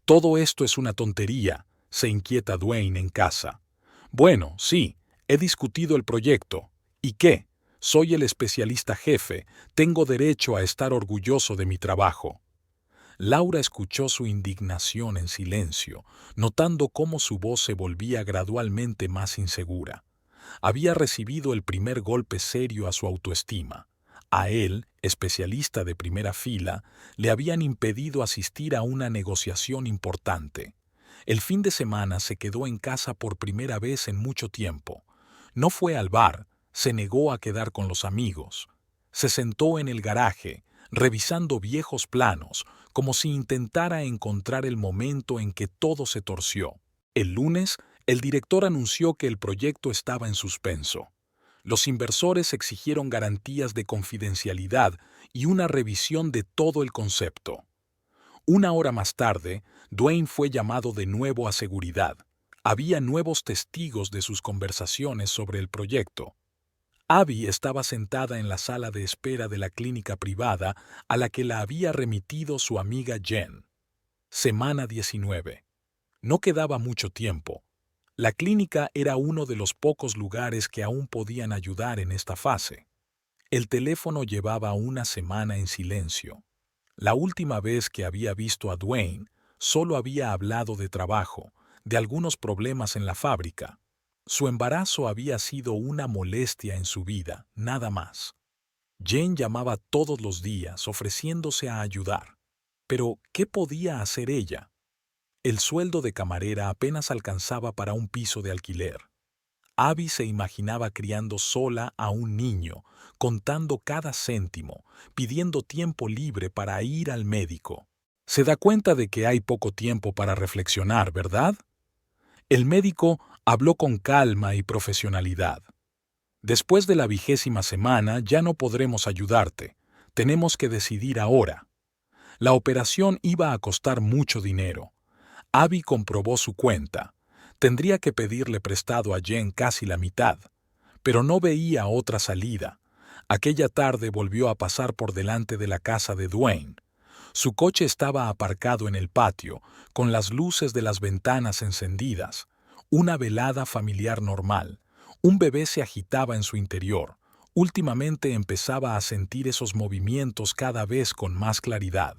«Todo esto es una tontería», se inquieta Dwayne en casa. «Bueno, sí, he discutido el proyecto. ¿Y qué? Soy el especialista jefe, tengo derecho a estar orgulloso de mi trabajo». Laura escuchó su indignación en silencio, notando cómo su voz se volvía gradualmente más insegura. había recibido el primer golpe serio a su autoestima. A él, especialista de primera fila, le habían impedido asistir a una negociación importante. El fin de semana se quedó en casa por primera vez en mucho tiempo. No fue al bar, se negó a quedar con los amigos. Se sentó en el garaje, revisando viejos planos, como si intentara encontrar el momento en que todo se torció. El lunes, el director anunció que el proyecto estaba en suspenso. Los inversores exigieron garantías de confidencialidad y una revisión de todo el concepto. Una hora más tarde, Dwayne fue llamado de nuevo a seguridad. Había nuevos testigos de sus conversaciones sobre el proyecto. Abby estaba sentada en la sala de espera de la clínica privada a la que la había remitido su amiga Jen. Semana 19. No quedaba mucho tiempo. La clínica era uno de los pocos lugares que aún podían ayudar en esta fase. El teléfono llevaba una semana en silencio. La última vez que había visto a Dwayne, solo había hablado de trabajo, de algunos problemas en la fábrica. Su embarazo había sido una molestia en su vida, nada más. Jen llamaba todos los días ofreciéndose a ayudar. Pero, ¿qué podía hacer ella? El sueldo de camarera apenas alcanzaba para un piso de alquiler. Abby se imaginaba criando sola a un niño, contando cada céntimo, pidiendo tiempo libre para ir al médico. Se da cuenta de que hay poco tiempo para reflexionar, ¿verdad? El médico habló con calma y profesionalidad. Después de la 20ª semana ya no podremos ayudarte. Tenemos que decidir ahora. La operación iba a costar mucho dinero. Abby comprobó su cuenta. Tendría que pedirle prestado a Jen casi la mitad, pero no veía otra salida. Aquella tarde volvió a pasar por delante de la casa de Dwayne. Su coche estaba aparcado en el patio, con las luces de las ventanas encendidas. Una velada familiar normal. Un bebé se agitaba en su interior. Últimamente empezaba a sentir esos movimientos cada vez con más claridad.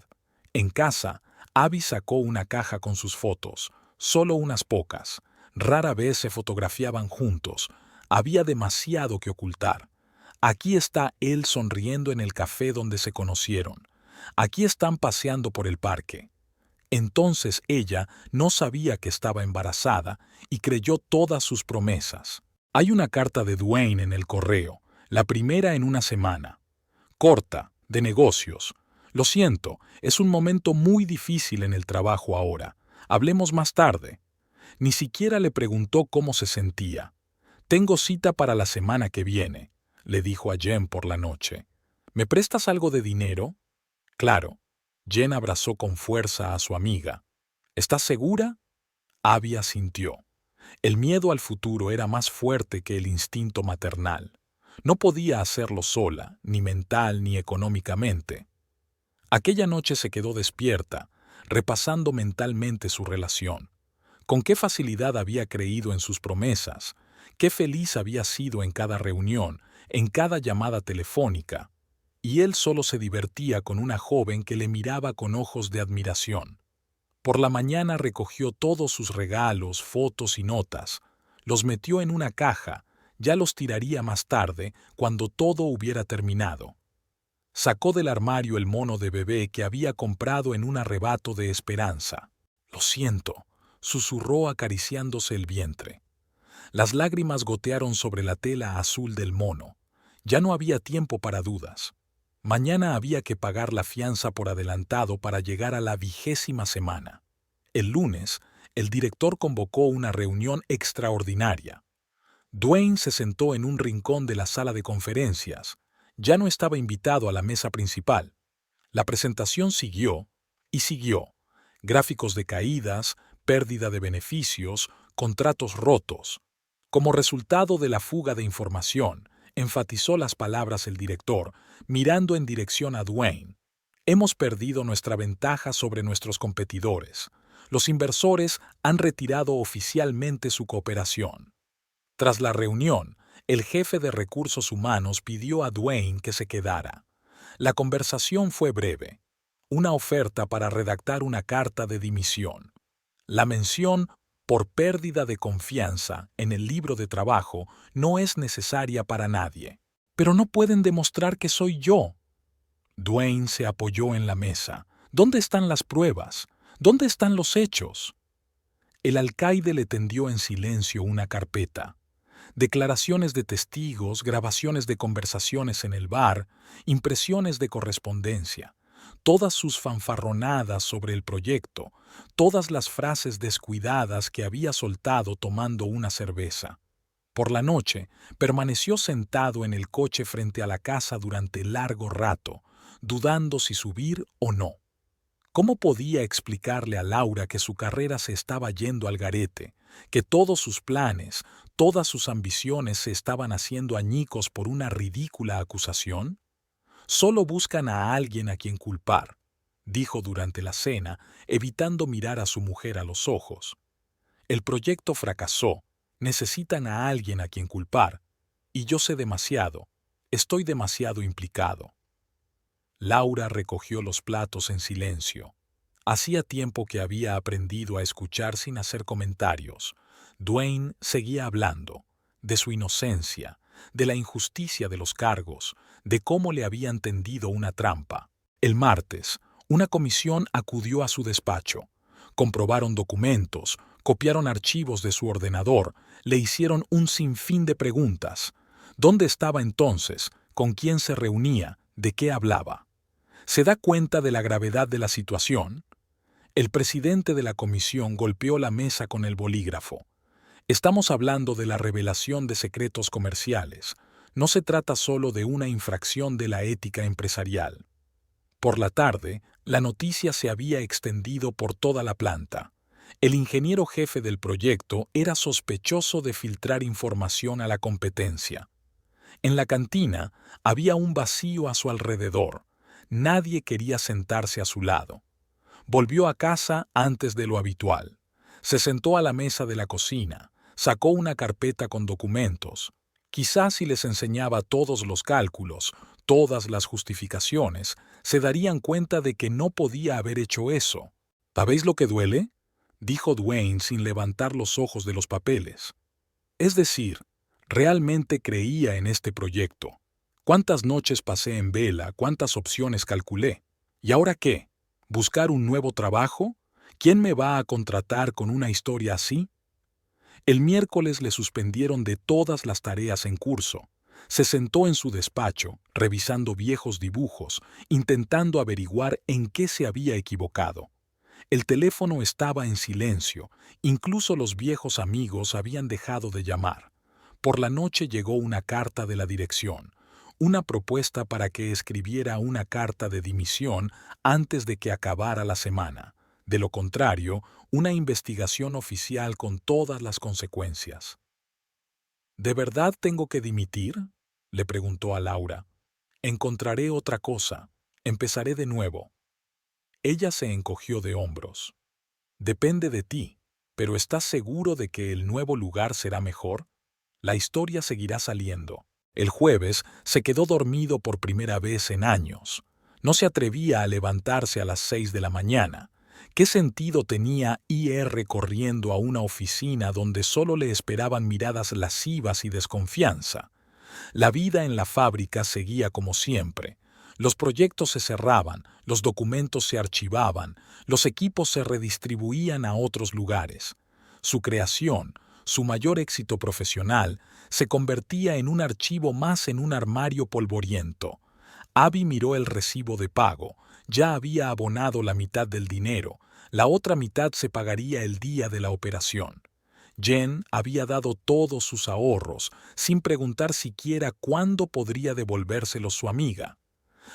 En casa, Abby sacó una caja con sus fotos, solo unas pocas. Rara vez se fotografiaban juntos. Había demasiado que ocultar. Aquí está él sonriendo en el café donde se conocieron. Aquí están paseando por el parque. Entonces ella no sabía que estaba embarazada y creyó todas sus promesas. Hay una carta de Dwayne en el correo, la primera en una semana. Corta, de negocios. Lo siento, es un momento muy difícil en el trabajo ahora. Hablemos más tarde. Ni siquiera le preguntó cómo se sentía. Tengo cita para la semana que viene, le dijo a Jen por la noche. ¿Me prestas algo de dinero? Claro. Jen abrazó con fuerza a su amiga. ¿Estás segura? Abby asintió. El miedo al futuro era más fuerte que el instinto maternal. No podía hacerlo sola, ni mental ni económicamente. Aquella noche se quedó despierta, repasando mentalmente su relación. Con qué facilidad había creído en sus promesas, qué feliz había sido en cada reunión, en cada llamada telefónica. Y él solo se divertía con una joven que le miraba con ojos de admiración. Por la mañana recogió todos sus regalos, fotos y notas. Los metió en una caja, ya los tiraría más tarde, cuando todo hubiera terminado. Sacó del armario el mono de bebé que había comprado en un arrebato de esperanza. «Lo siento», susurró acariciándose el vientre. Las lágrimas gotearon sobre la tela azul del mono. Ya no había tiempo para dudas. Mañana había que pagar la fianza por adelantado para llegar a la 20ª semana. El lunes, el director convocó una reunión extraordinaria. Dwayne se sentó en un rincón de la sala de conferencias. Ya no estaba invitado a la mesa principal. La presentación siguió y siguió. Gráficos de caídas, pérdida de beneficios, contratos rotos. Como resultado de la fuga de información, enfatizó las palabras el director, mirando en dirección a Dwayne. Hemos perdido nuestra ventaja sobre nuestros competidores. Los inversores han retirado oficialmente su cooperación. Tras la reunión, el jefe de recursos humanos pidió a Dwayne que se quedara. La conversación fue breve. Una oferta para redactar una carta de dimisión. La mención por pérdida de confianza en el libro de trabajo no es necesaria para nadie. Pero no pueden demostrar que soy yo. Dwayne se apoyó en la mesa. ¿Dónde están las pruebas? ¿Dónde están los hechos? El alcaide le tendió en silencio una carpeta. Declaraciones de testigos, grabaciones de conversaciones en el bar, impresiones de correspondencia, todas sus fanfarronadas sobre el proyecto, todas las frases descuidadas que había soltado tomando una cerveza. Por la noche, permaneció sentado en el coche frente a la casa durante largo rato, dudando si subir o no. ¿Cómo podía explicarle a Laura que su carrera se estaba yendo al garete, que todos sus planes, todas sus ambiciones se estaban haciendo añicos por una ridícula acusación? Solo buscan a alguien a quien culpar, dijo durante la cena, evitando mirar a su mujer a los ojos. El proyecto fracasó, necesitan a alguien a quien culpar, y yo sé demasiado, estoy demasiado implicado. Laura recogió los platos en silencio. Hacía tiempo que había aprendido a escuchar sin hacer comentarios. Dwayne seguía hablando, de su inocencia, de la injusticia de los cargos, de cómo le habían tendido una trampa. El martes, una comisión acudió a su despacho. Comprobaron documentos, copiaron archivos de su ordenador, le hicieron un sinfín de preguntas. ¿Dónde estaba entonces? ¿Con quién se reunía? ¿De qué hablaba? ¿Se da cuenta de la gravedad de la situación? El presidente de la comisión golpeó la mesa con el bolígrafo. Estamos hablando de la revelación de secretos comerciales. No se trata solo de una infracción de la ética empresarial. Por la tarde, la noticia se había extendido por toda la planta. El ingeniero jefe del proyecto era sospechoso de filtrar información a la competencia. En la cantina había un vacío a su alrededor. Nadie quería sentarse a su lado. Volvió a casa antes de lo habitual. Se sentó a la mesa de la cocina, sacó una carpeta con documentos. Quizás si les enseñaba todos los cálculos, todas las justificaciones, se darían cuenta de que no podía haber hecho eso. ¿Sabéis lo que duele?, dijo Dwayne sin levantar los ojos de los papeles. Es decir, realmente creía en este proyecto. ¿Cuántas noches pasé en vela? ¿Cuántas opciones calculé? ¿Y ahora qué? ¿Buscar un nuevo trabajo? ¿Quién me va a contratar con una historia así? El miércoles le suspendieron de todas las tareas en curso. Se sentó en su despacho, revisando viejos dibujos, intentando averiguar en qué se había equivocado. El teléfono estaba en silencio, incluso los viejos amigos habían dejado de llamar. Por la noche llegó una carta de la dirección, una propuesta para que escribiera una carta de dimisión antes de que acabara la semana. De lo contrario, una investigación oficial con todas las consecuencias. ¿De verdad tengo que dimitir?, le preguntó a Laura. Encontraré otra cosa. Empezaré de nuevo. Ella se encogió de hombros. Depende de ti, pero ¿estás seguro de que el nuevo lugar será mejor? La historia seguirá saliendo. El jueves se quedó dormido por primera vez en años. No se atrevía a levantarse a las 6 de la mañana. ¿Qué sentido tenía ir corriendo a una oficina donde solo le esperaban miradas lascivas y desconfianza? La vida en la fábrica seguía como siempre. Los proyectos se cerraban, los documentos se archivaban, los equipos se redistribuían a otros lugares. Su creación, su mayor éxito profesional, se convertía en un archivo más en un armario polvoriento. Abby miró el recibo de pago. Ya había abonado la mitad del dinero. La otra mitad se pagaría el día de la operación. Jen había dado todos sus ahorros, sin preguntar siquiera cuándo podría devolvérselos su amiga.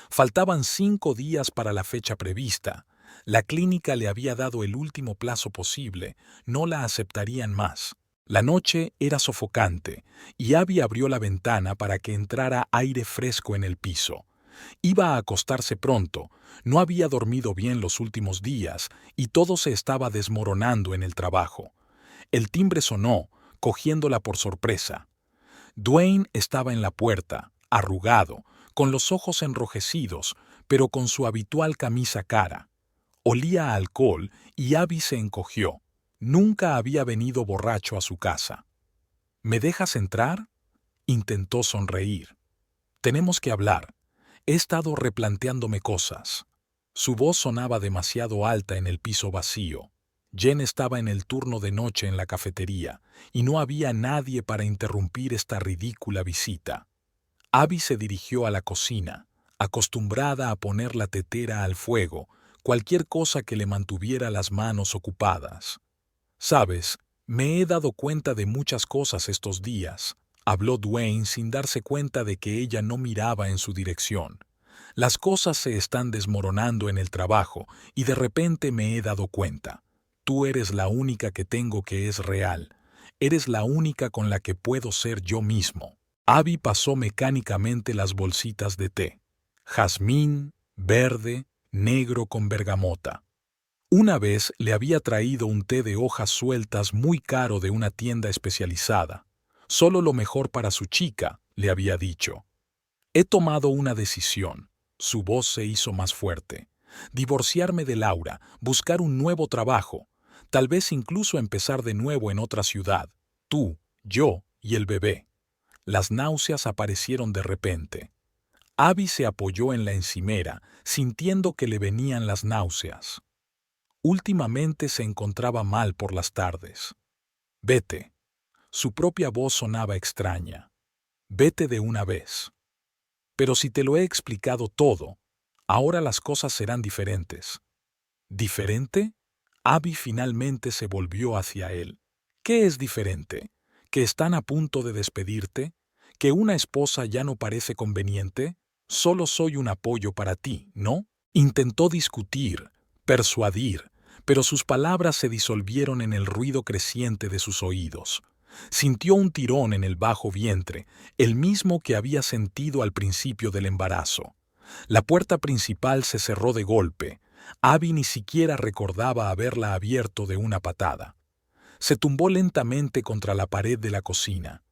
Faltaban 5 días para la fecha prevista. La clínica le había dado el último plazo posible. No la aceptarían más. La noche era sofocante, y Abby abrió la ventana para que entrara aire fresco en el piso. Iba a acostarse pronto, no había dormido bien los últimos días, y todo se estaba desmoronando en el trabajo. El timbre sonó, cogiéndola por sorpresa. Dwayne estaba en la puerta, arrugado, con los ojos enrojecidos, pero con su habitual camisa cara. Olía a alcohol y Abby se encogió. Nunca había venido borracho a su casa. ¿Me dejas entrar? Intentó sonreír. Tenemos que hablar. He estado replanteándome cosas. Su voz sonaba demasiado alta en el piso vacío. Jen estaba en el turno de noche en la cafetería y no había nadie para interrumpir esta ridícula visita. Abby se dirigió a la cocina, acostumbrada a poner la tetera al fuego, cualquier cosa que le mantuviera las manos ocupadas. «Sabes, me he dado cuenta de muchas cosas estos días», habló Dwayne sin darse cuenta de que ella no miraba en su dirección. «Las cosas se están desmoronando en el trabajo y de repente me he dado cuenta. Tú eres la única que tengo que es real. Eres la única con la que puedo ser yo mismo». Abby pasó mecánicamente las bolsitas de té. Jazmín, verde, negro con bergamota. Una vez le había traído un té de hojas sueltas muy caro de una tienda especializada. Solo lo mejor para su chica, le había dicho. He tomado una decisión. Su voz se hizo más fuerte. Divorciarme de Laura, buscar un nuevo trabajo, tal vez incluso empezar de nuevo en otra ciudad. Tú, yo y el bebé. Las náuseas aparecieron de repente. Abby se apoyó en la encimera, sintiendo que le venían las náuseas. Últimamente se encontraba mal por las tardes. Vete. Su propia voz sonaba extraña. Vete de una vez. Pero si te lo he explicado todo, ahora las cosas serán diferentes. ¿Diferente? Abby finalmente se volvió hacia él. ¿Qué es diferente? ¿Que están a punto de despedirte? ¿Que una esposa ya no parece conveniente? Solo soy un apoyo para ti, ¿no? Intentó discutir, persuadir, pero sus palabras se disolvieron en el ruido creciente de sus oídos. Sintió un tirón en el bajo vientre, el mismo que había sentido al principio del embarazo. La puerta principal se cerró de golpe. Abby ni siquiera recordaba haberla abierto de una patada. Se tumbó lentamente contra la pared de la cocina.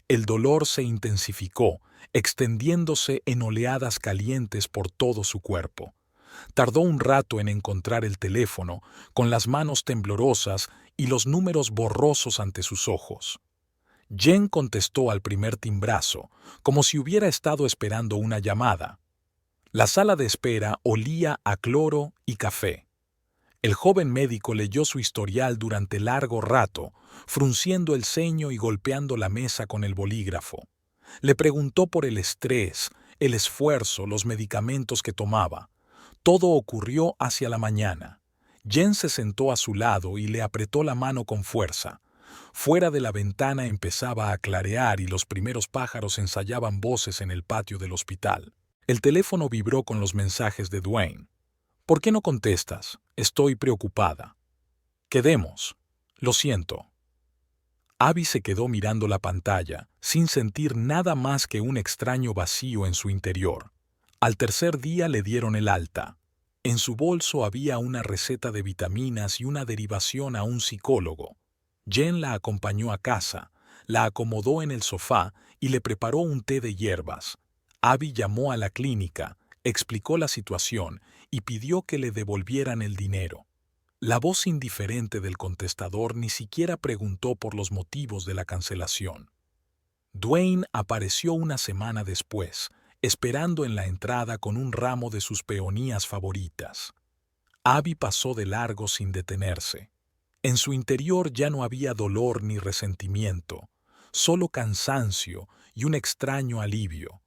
El dolor se intensificó, extendiéndose en oleadas calientes por todo su cuerpo. Tardó un rato en encontrar el teléfono, con las manos temblorosas y los números borrosos ante sus ojos. Jen contestó al primer timbrazo, como si hubiera estado esperando una llamada. La sala de espera olía a cloro y café. El joven médico leyó su historial durante largo rato, frunciendo el ceño y golpeando la mesa con el bolígrafo. Le preguntó por el estrés, el esfuerzo, los medicamentos que tomaba. Todo ocurrió hacia la mañana. Jen se sentó a su lado y le apretó la mano con fuerza. Fuera de la ventana empezaba a clarear y los primeros pájaros ensayaban voces en el patio del hospital. El teléfono vibró con los mensajes de Dwayne. «¿Por qué no contestas? Estoy preocupada». «Quedemos. Lo siento». Abby se quedó mirando la pantalla, sin sentir nada más que un extraño vacío en su interior. Al tercer día le dieron el alta. En su bolso había una receta de vitaminas y una derivación a un psicólogo. Jen la acompañó a casa, la acomodó en el sofá y le preparó un té de hierbas. Abby llamó a la clínica, explicó la situación y pidió que le devolvieran el dinero. La voz indiferente del contestador ni siquiera preguntó por los motivos de la cancelación. Dwayne apareció una semana después, esperando en la entrada con un ramo de sus peonías favoritas. Abby pasó de largo sin detenerse. En su interior ya no había dolor ni resentimiento, solo cansancio y un extraño alivio.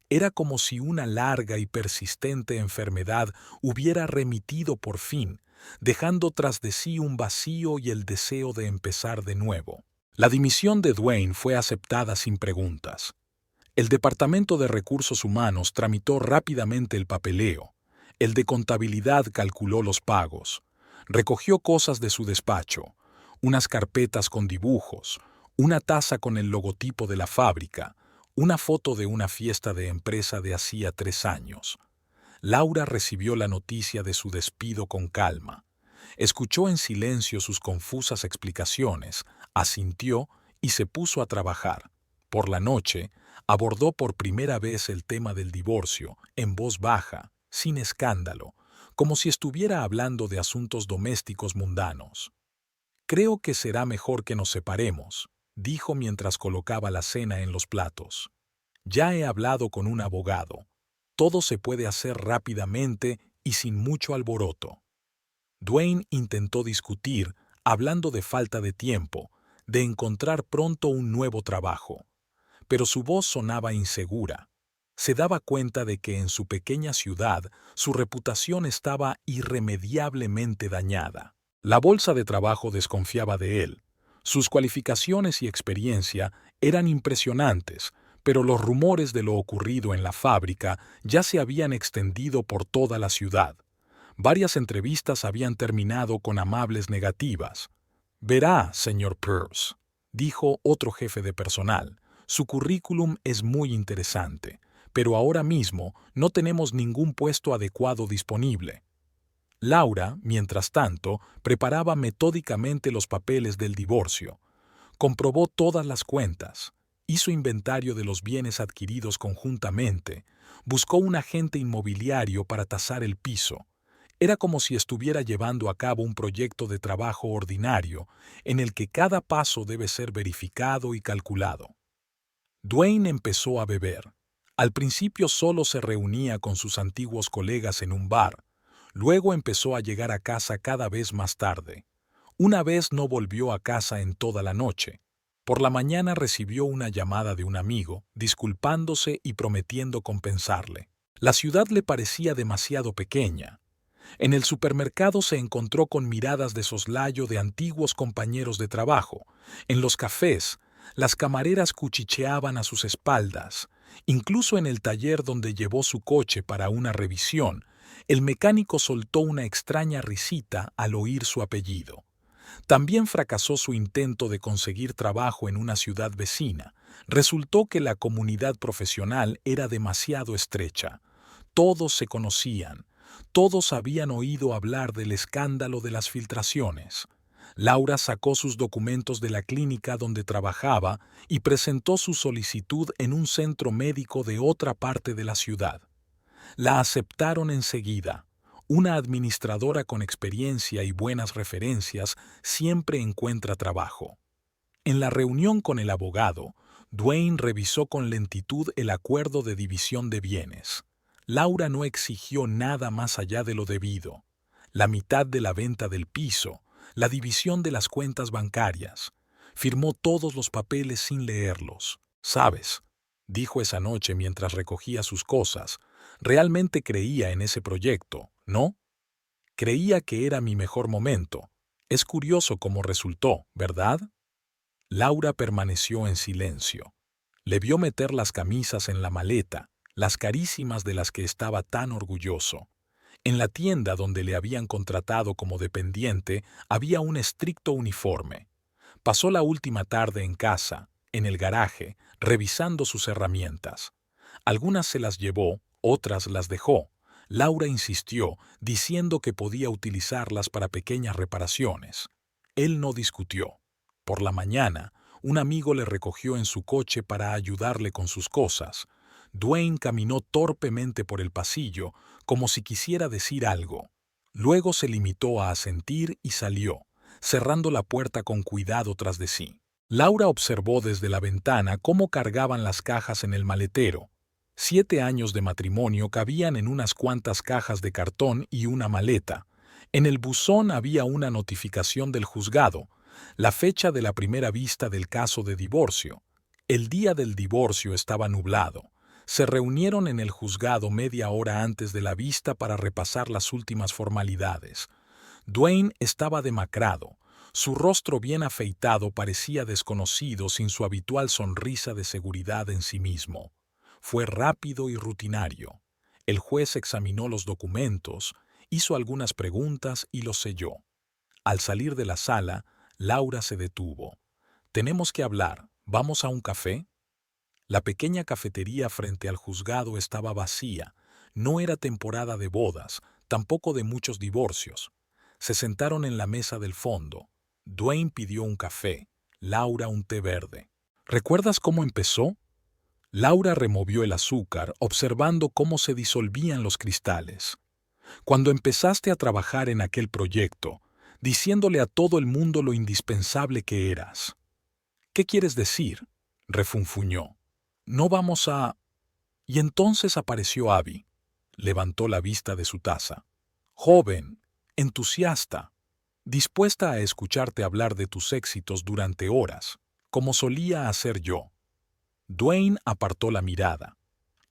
Era como si una larga y persistente enfermedad hubiera remitido por fin, dejando tras de sí un vacío y el deseo de empezar de nuevo. La dimisión de Dwayne fue aceptada sin preguntas. El Departamento de Recursos Humanos tramitó rápidamente el papeleo. El de Contabilidad calculó los pagos. Recogió cosas de su despacho, unas carpetas con dibujos, una taza con el logotipo de la fábrica, una foto de una fiesta de empresa de hacía 3 años. Laura recibió la noticia de su despido con calma. Escuchó en silencio sus confusas explicaciones, asintió y se puso a trabajar. Por la noche, abordó por primera vez el tema del divorcio, en voz baja, sin escándalo, como si estuviera hablando de asuntos domésticos mundanos. Creo que será mejor que nos separemos, dijo mientras colocaba la cena en los platos. Ya he hablado con un abogado. Todo se puede hacer rápidamente y sin mucho alboroto. Dwayne intentó discutir, hablando de falta de tiempo, de encontrar pronto un nuevo trabajo. Pero su voz sonaba insegura. Se daba cuenta de que en su pequeña ciudad su reputación estaba irremediablemente dañada. La bolsa de trabajo desconfiaba de él. Sus cualificaciones y experiencia eran impresionantes, pero los rumores de lo ocurrido en la fábrica ya se habían extendido por toda la ciudad. Varias entrevistas habían terminado con amables negativas. «Verá, señor Peirce», dijo otro jefe de personal, «su currículum es muy interesante, pero ahora mismo no tenemos ningún puesto adecuado disponible». Laura, mientras tanto, preparaba metódicamente los papeles del divorcio. Comprobó todas las cuentas, hizo inventario de los bienes adquiridos conjuntamente, buscó un agente inmobiliario para tasar el piso. Era como si estuviera llevando a cabo un proyecto de trabajo ordinario en el que cada paso debe ser verificado y calculado. Dwayne empezó a beber. Al principio solo se reunía con sus antiguos colegas en un bar. Luego empezó a llegar a casa cada vez más tarde. Una vez no volvió a casa en toda la noche. Por la mañana recibió una llamada de un amigo, disculpándose y prometiendo compensarle. La ciudad le parecía demasiado pequeña. En el supermercado se encontró con miradas de soslayo de antiguos compañeros de trabajo. En los cafés, las camareras cuchicheaban a sus espaldas. Incluso en el taller donde llevó su coche para una revisión, el mecánico soltó una extraña risita al oír su apellido. También fracasó su intento de conseguir trabajo en una ciudad vecina. Resultó que la comunidad profesional era demasiado estrecha. Todos se conocían. Todos habían oído hablar del escándalo de las filtraciones. Laura sacó sus documentos de la clínica donde trabajaba y presentó su solicitud en un centro médico de otra parte de la ciudad. La aceptaron enseguida. Una administradora con experiencia y buenas referencias siempre encuentra trabajo. En la reunión con el abogado, Dwayne revisó con lentitud el acuerdo de división de bienes. Laura no exigió nada más allá de lo debido. La mitad de la venta del piso, la división de las cuentas bancarias. Firmó todos los papeles sin leerlos. «¿Sabes?», dijo esa noche mientras recogía sus cosas. «Realmente creía en ese proyecto, ¿no? Creía que era mi mejor momento. Es curioso cómo resultó, ¿verdad?» Laura permaneció en silencio. Le vio meter las camisas en la maleta, las carísimas de las que estaba tan orgulloso. En la tienda donde le habían contratado como dependiente había un estricto uniforme. Pasó la última tarde en casa, en el garaje, revisando sus herramientas. Algunas se las llevó, otras las dejó. Laura insistió, diciendo que podía utilizarlas para pequeñas reparaciones. Él no discutió. Por la mañana, un amigo le recogió en su coche para ayudarle con sus cosas. Dwayne caminó torpemente por el pasillo, como si quisiera decir algo. Luego se limitó a asentir y salió, cerrando la puerta con cuidado tras de sí. Laura observó desde la ventana cómo cargaban las cajas en el maletero. 7 años de matrimonio cabían en unas cuantas cajas de cartón y una maleta. En el buzón había una notificación del juzgado, la fecha de la primera vista del caso de divorcio. El día del divorcio estaba nublado. Se reunieron en el juzgado media hora antes de la vista para repasar las últimas formalidades. Dwayne estaba demacrado. Su rostro bien afeitado parecía desconocido sin su habitual sonrisa de seguridad en sí mismo. Fue rápido y rutinario. El juez examinó los documentos, hizo algunas preguntas y los selló. Al salir de la sala, Laura se detuvo. «Tenemos que hablar. ¿Vamos a un café?» La pequeña cafetería frente al juzgado estaba vacía. No era temporada de bodas, tampoco de muchos divorcios. Se sentaron en la mesa del fondo. Dwayne pidió un café, Laura un té verde. «¿Recuerdas cómo empezó?» Laura removió el azúcar, observando cómo se disolvían los cristales. «Cuando empezaste a trabajar en aquel proyecto, diciéndole a todo el mundo lo indispensable que eras. ¿Qué quieres decir?, refunfuñó. No vamos a... Y entonces apareció Abby. Levantó la vista de su taza. Joven, entusiasta, dispuesta a escucharte hablar de tus éxitos durante horas, como solía hacer yo. Dwayne apartó la mirada.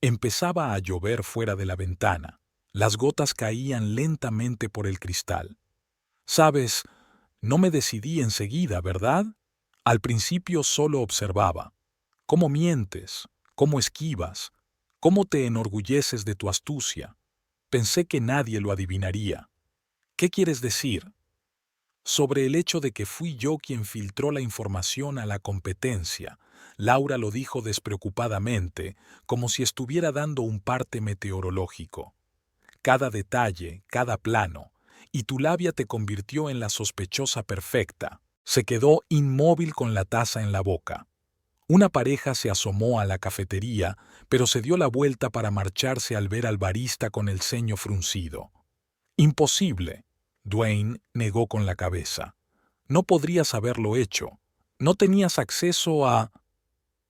Empezaba a llover fuera de la ventana. Las gotas caían lentamente por el cristal. Sabes, no me decidí enseguida, ¿verdad? Al principio solo observaba. Cómo mientes, cómo esquivas, cómo te enorgulleces de tu astucia. Pensé que nadie lo adivinaría. ¿Qué quieres decir? Sobre el hecho de que fui yo quien filtró la información a la competencia, Laura lo dijo despreocupadamente, como si estuviera dando un parte meteorológico. Cada detalle, cada plano, y tu labia te convirtió en la sospechosa perfecta. Se quedó inmóvil con la taza en la boca. Una pareja se asomó a la cafetería, pero se dio la vuelta para marcharse al ver al barista con el ceño fruncido. Imposible, Dwayne negó con la cabeza. No podrías haberlo hecho. No tenías acceso a...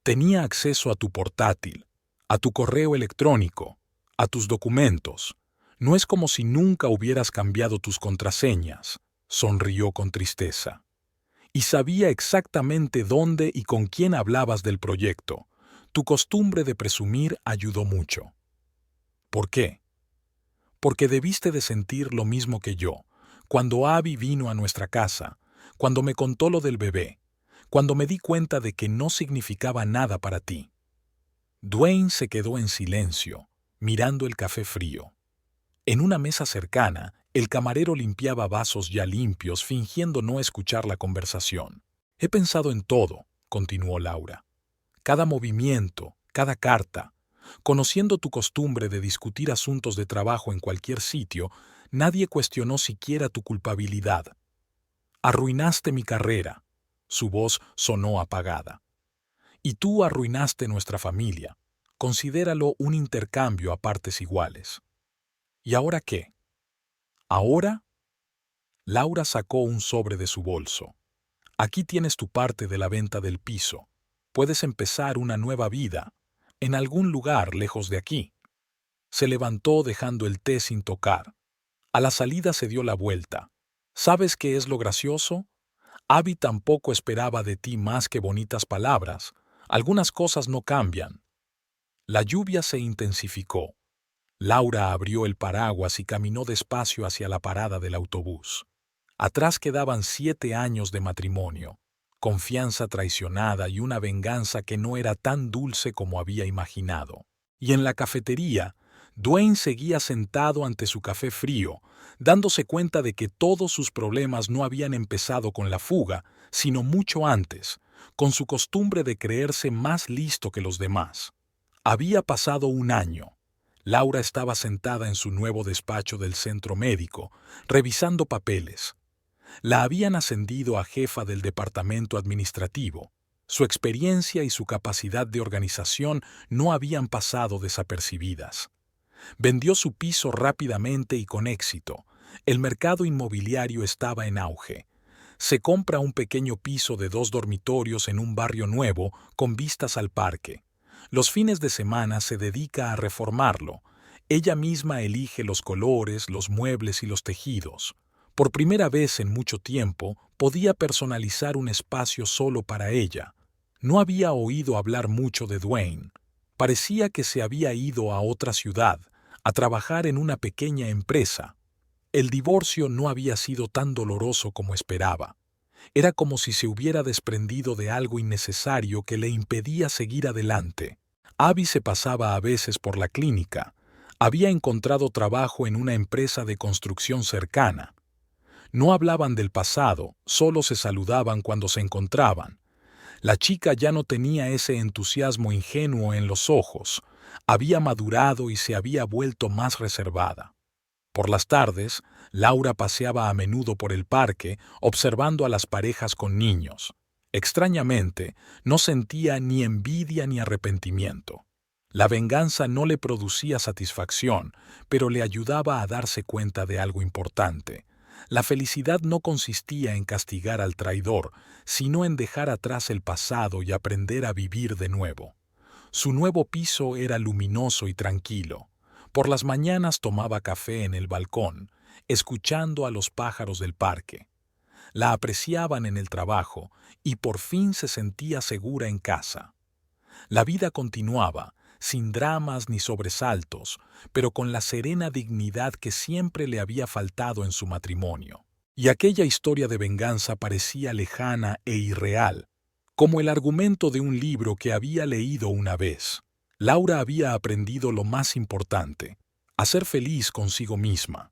Tenía acceso a tu portátil, a tu correo electrónico, a tus documentos. No es como si nunca hubieras cambiado tus contraseñas, sonrió con tristeza. Y sabía exactamente dónde y con quién hablabas del proyecto. Tu costumbre de presumir ayudó mucho. ¿Por qué? Porque debiste de sentir lo mismo que yo, cuando Abby vino a nuestra casa, cuando me contó lo del bebé, cuando me di cuenta de que no significaba nada para ti. Dwayne se quedó en silencio, mirando el café frío. En una mesa cercana, el camarero limpiaba vasos ya limpios, fingiendo no escuchar la conversación. He pensado en todo, continuó Laura. Cada movimiento, cada carta. Conociendo tu costumbre de discutir asuntos de trabajo en cualquier sitio, nadie cuestionó siquiera tu culpabilidad. Arruinaste mi carrera. Su voz sonó apagada. Y tú arruinaste nuestra familia. Considéralo un intercambio a partes iguales. ¿Y ahora qué? ¿Ahora? Laura sacó un sobre de su bolso. Aquí tienes tu parte de la venta del piso. Puedes empezar una nueva vida, en algún lugar lejos de aquí. Se levantó dejando el té sin tocar. A la salida se dio la vuelta. ¿Sabes qué es lo gracioso? Abby tampoco esperaba de ti más que bonitas palabras. Algunas cosas no cambian. La lluvia se intensificó. Laura abrió el paraguas y caminó despacio hacia la parada del autobús. Atrás quedaban 7 años de matrimonio, confianza traicionada y una venganza que no era tan dulce como había imaginado. Y en la cafetería, Dwayne seguía sentado ante su café frío, dándose cuenta de que todos sus problemas no habían empezado con la fuga, sino mucho antes, con su costumbre de creerse más listo que los demás. Había pasado un año. Laura estaba sentada en su nuevo despacho del centro médico, revisando papeles. La habían ascendido a jefa del departamento administrativo. Su experiencia y su capacidad de organización no habían pasado desapercibidas. Vendió su piso rápidamente y con éxito. El mercado inmobiliario estaba en auge. Se compra un pequeño piso de 2 dormitorios en un barrio nuevo con vistas al parque. Los fines de semana se dedica a reformarlo. Ella misma elige los colores, los muebles y los tejidos. Por primera vez en mucho tiempo, podía personalizar un espacio solo para ella. No había oído hablar mucho de Dwayne. Parecía que se había ido a otra ciudad, a trabajar en una pequeña empresa. El divorcio no había sido tan doloroso como esperaba. Era como si se hubiera desprendido de algo innecesario que le impedía seguir adelante. Abby se pasaba a veces por la clínica. Había encontrado trabajo en una empresa de construcción cercana. No hablaban del pasado, solo se saludaban cuando se encontraban. La chica ya no tenía ese entusiasmo ingenuo en los ojos. Había madurado y se había vuelto más reservada. Por las tardes, Laura paseaba a menudo por el parque, observando a las parejas con niños. Extrañamente, no sentía ni envidia ni arrepentimiento. La venganza no le producía satisfacción, pero le ayudaba a darse cuenta de algo importante. La felicidad no consistía en castigar al traidor, sino en dejar atrás el pasado y aprender a vivir de nuevo. Su nuevo piso era luminoso y tranquilo. Por las mañanas tomaba café en el balcón, escuchando a los pájaros del parque. La apreciaban en el trabajo y por fin se sentía segura en casa. La vida continuaba, sin dramas ni sobresaltos, pero con la serena dignidad que siempre le había faltado en su matrimonio. Y aquella historia de venganza parecía lejana e irreal, como el argumento de un libro que había leído una vez. Laura había aprendido lo más importante, a ser feliz consigo misma.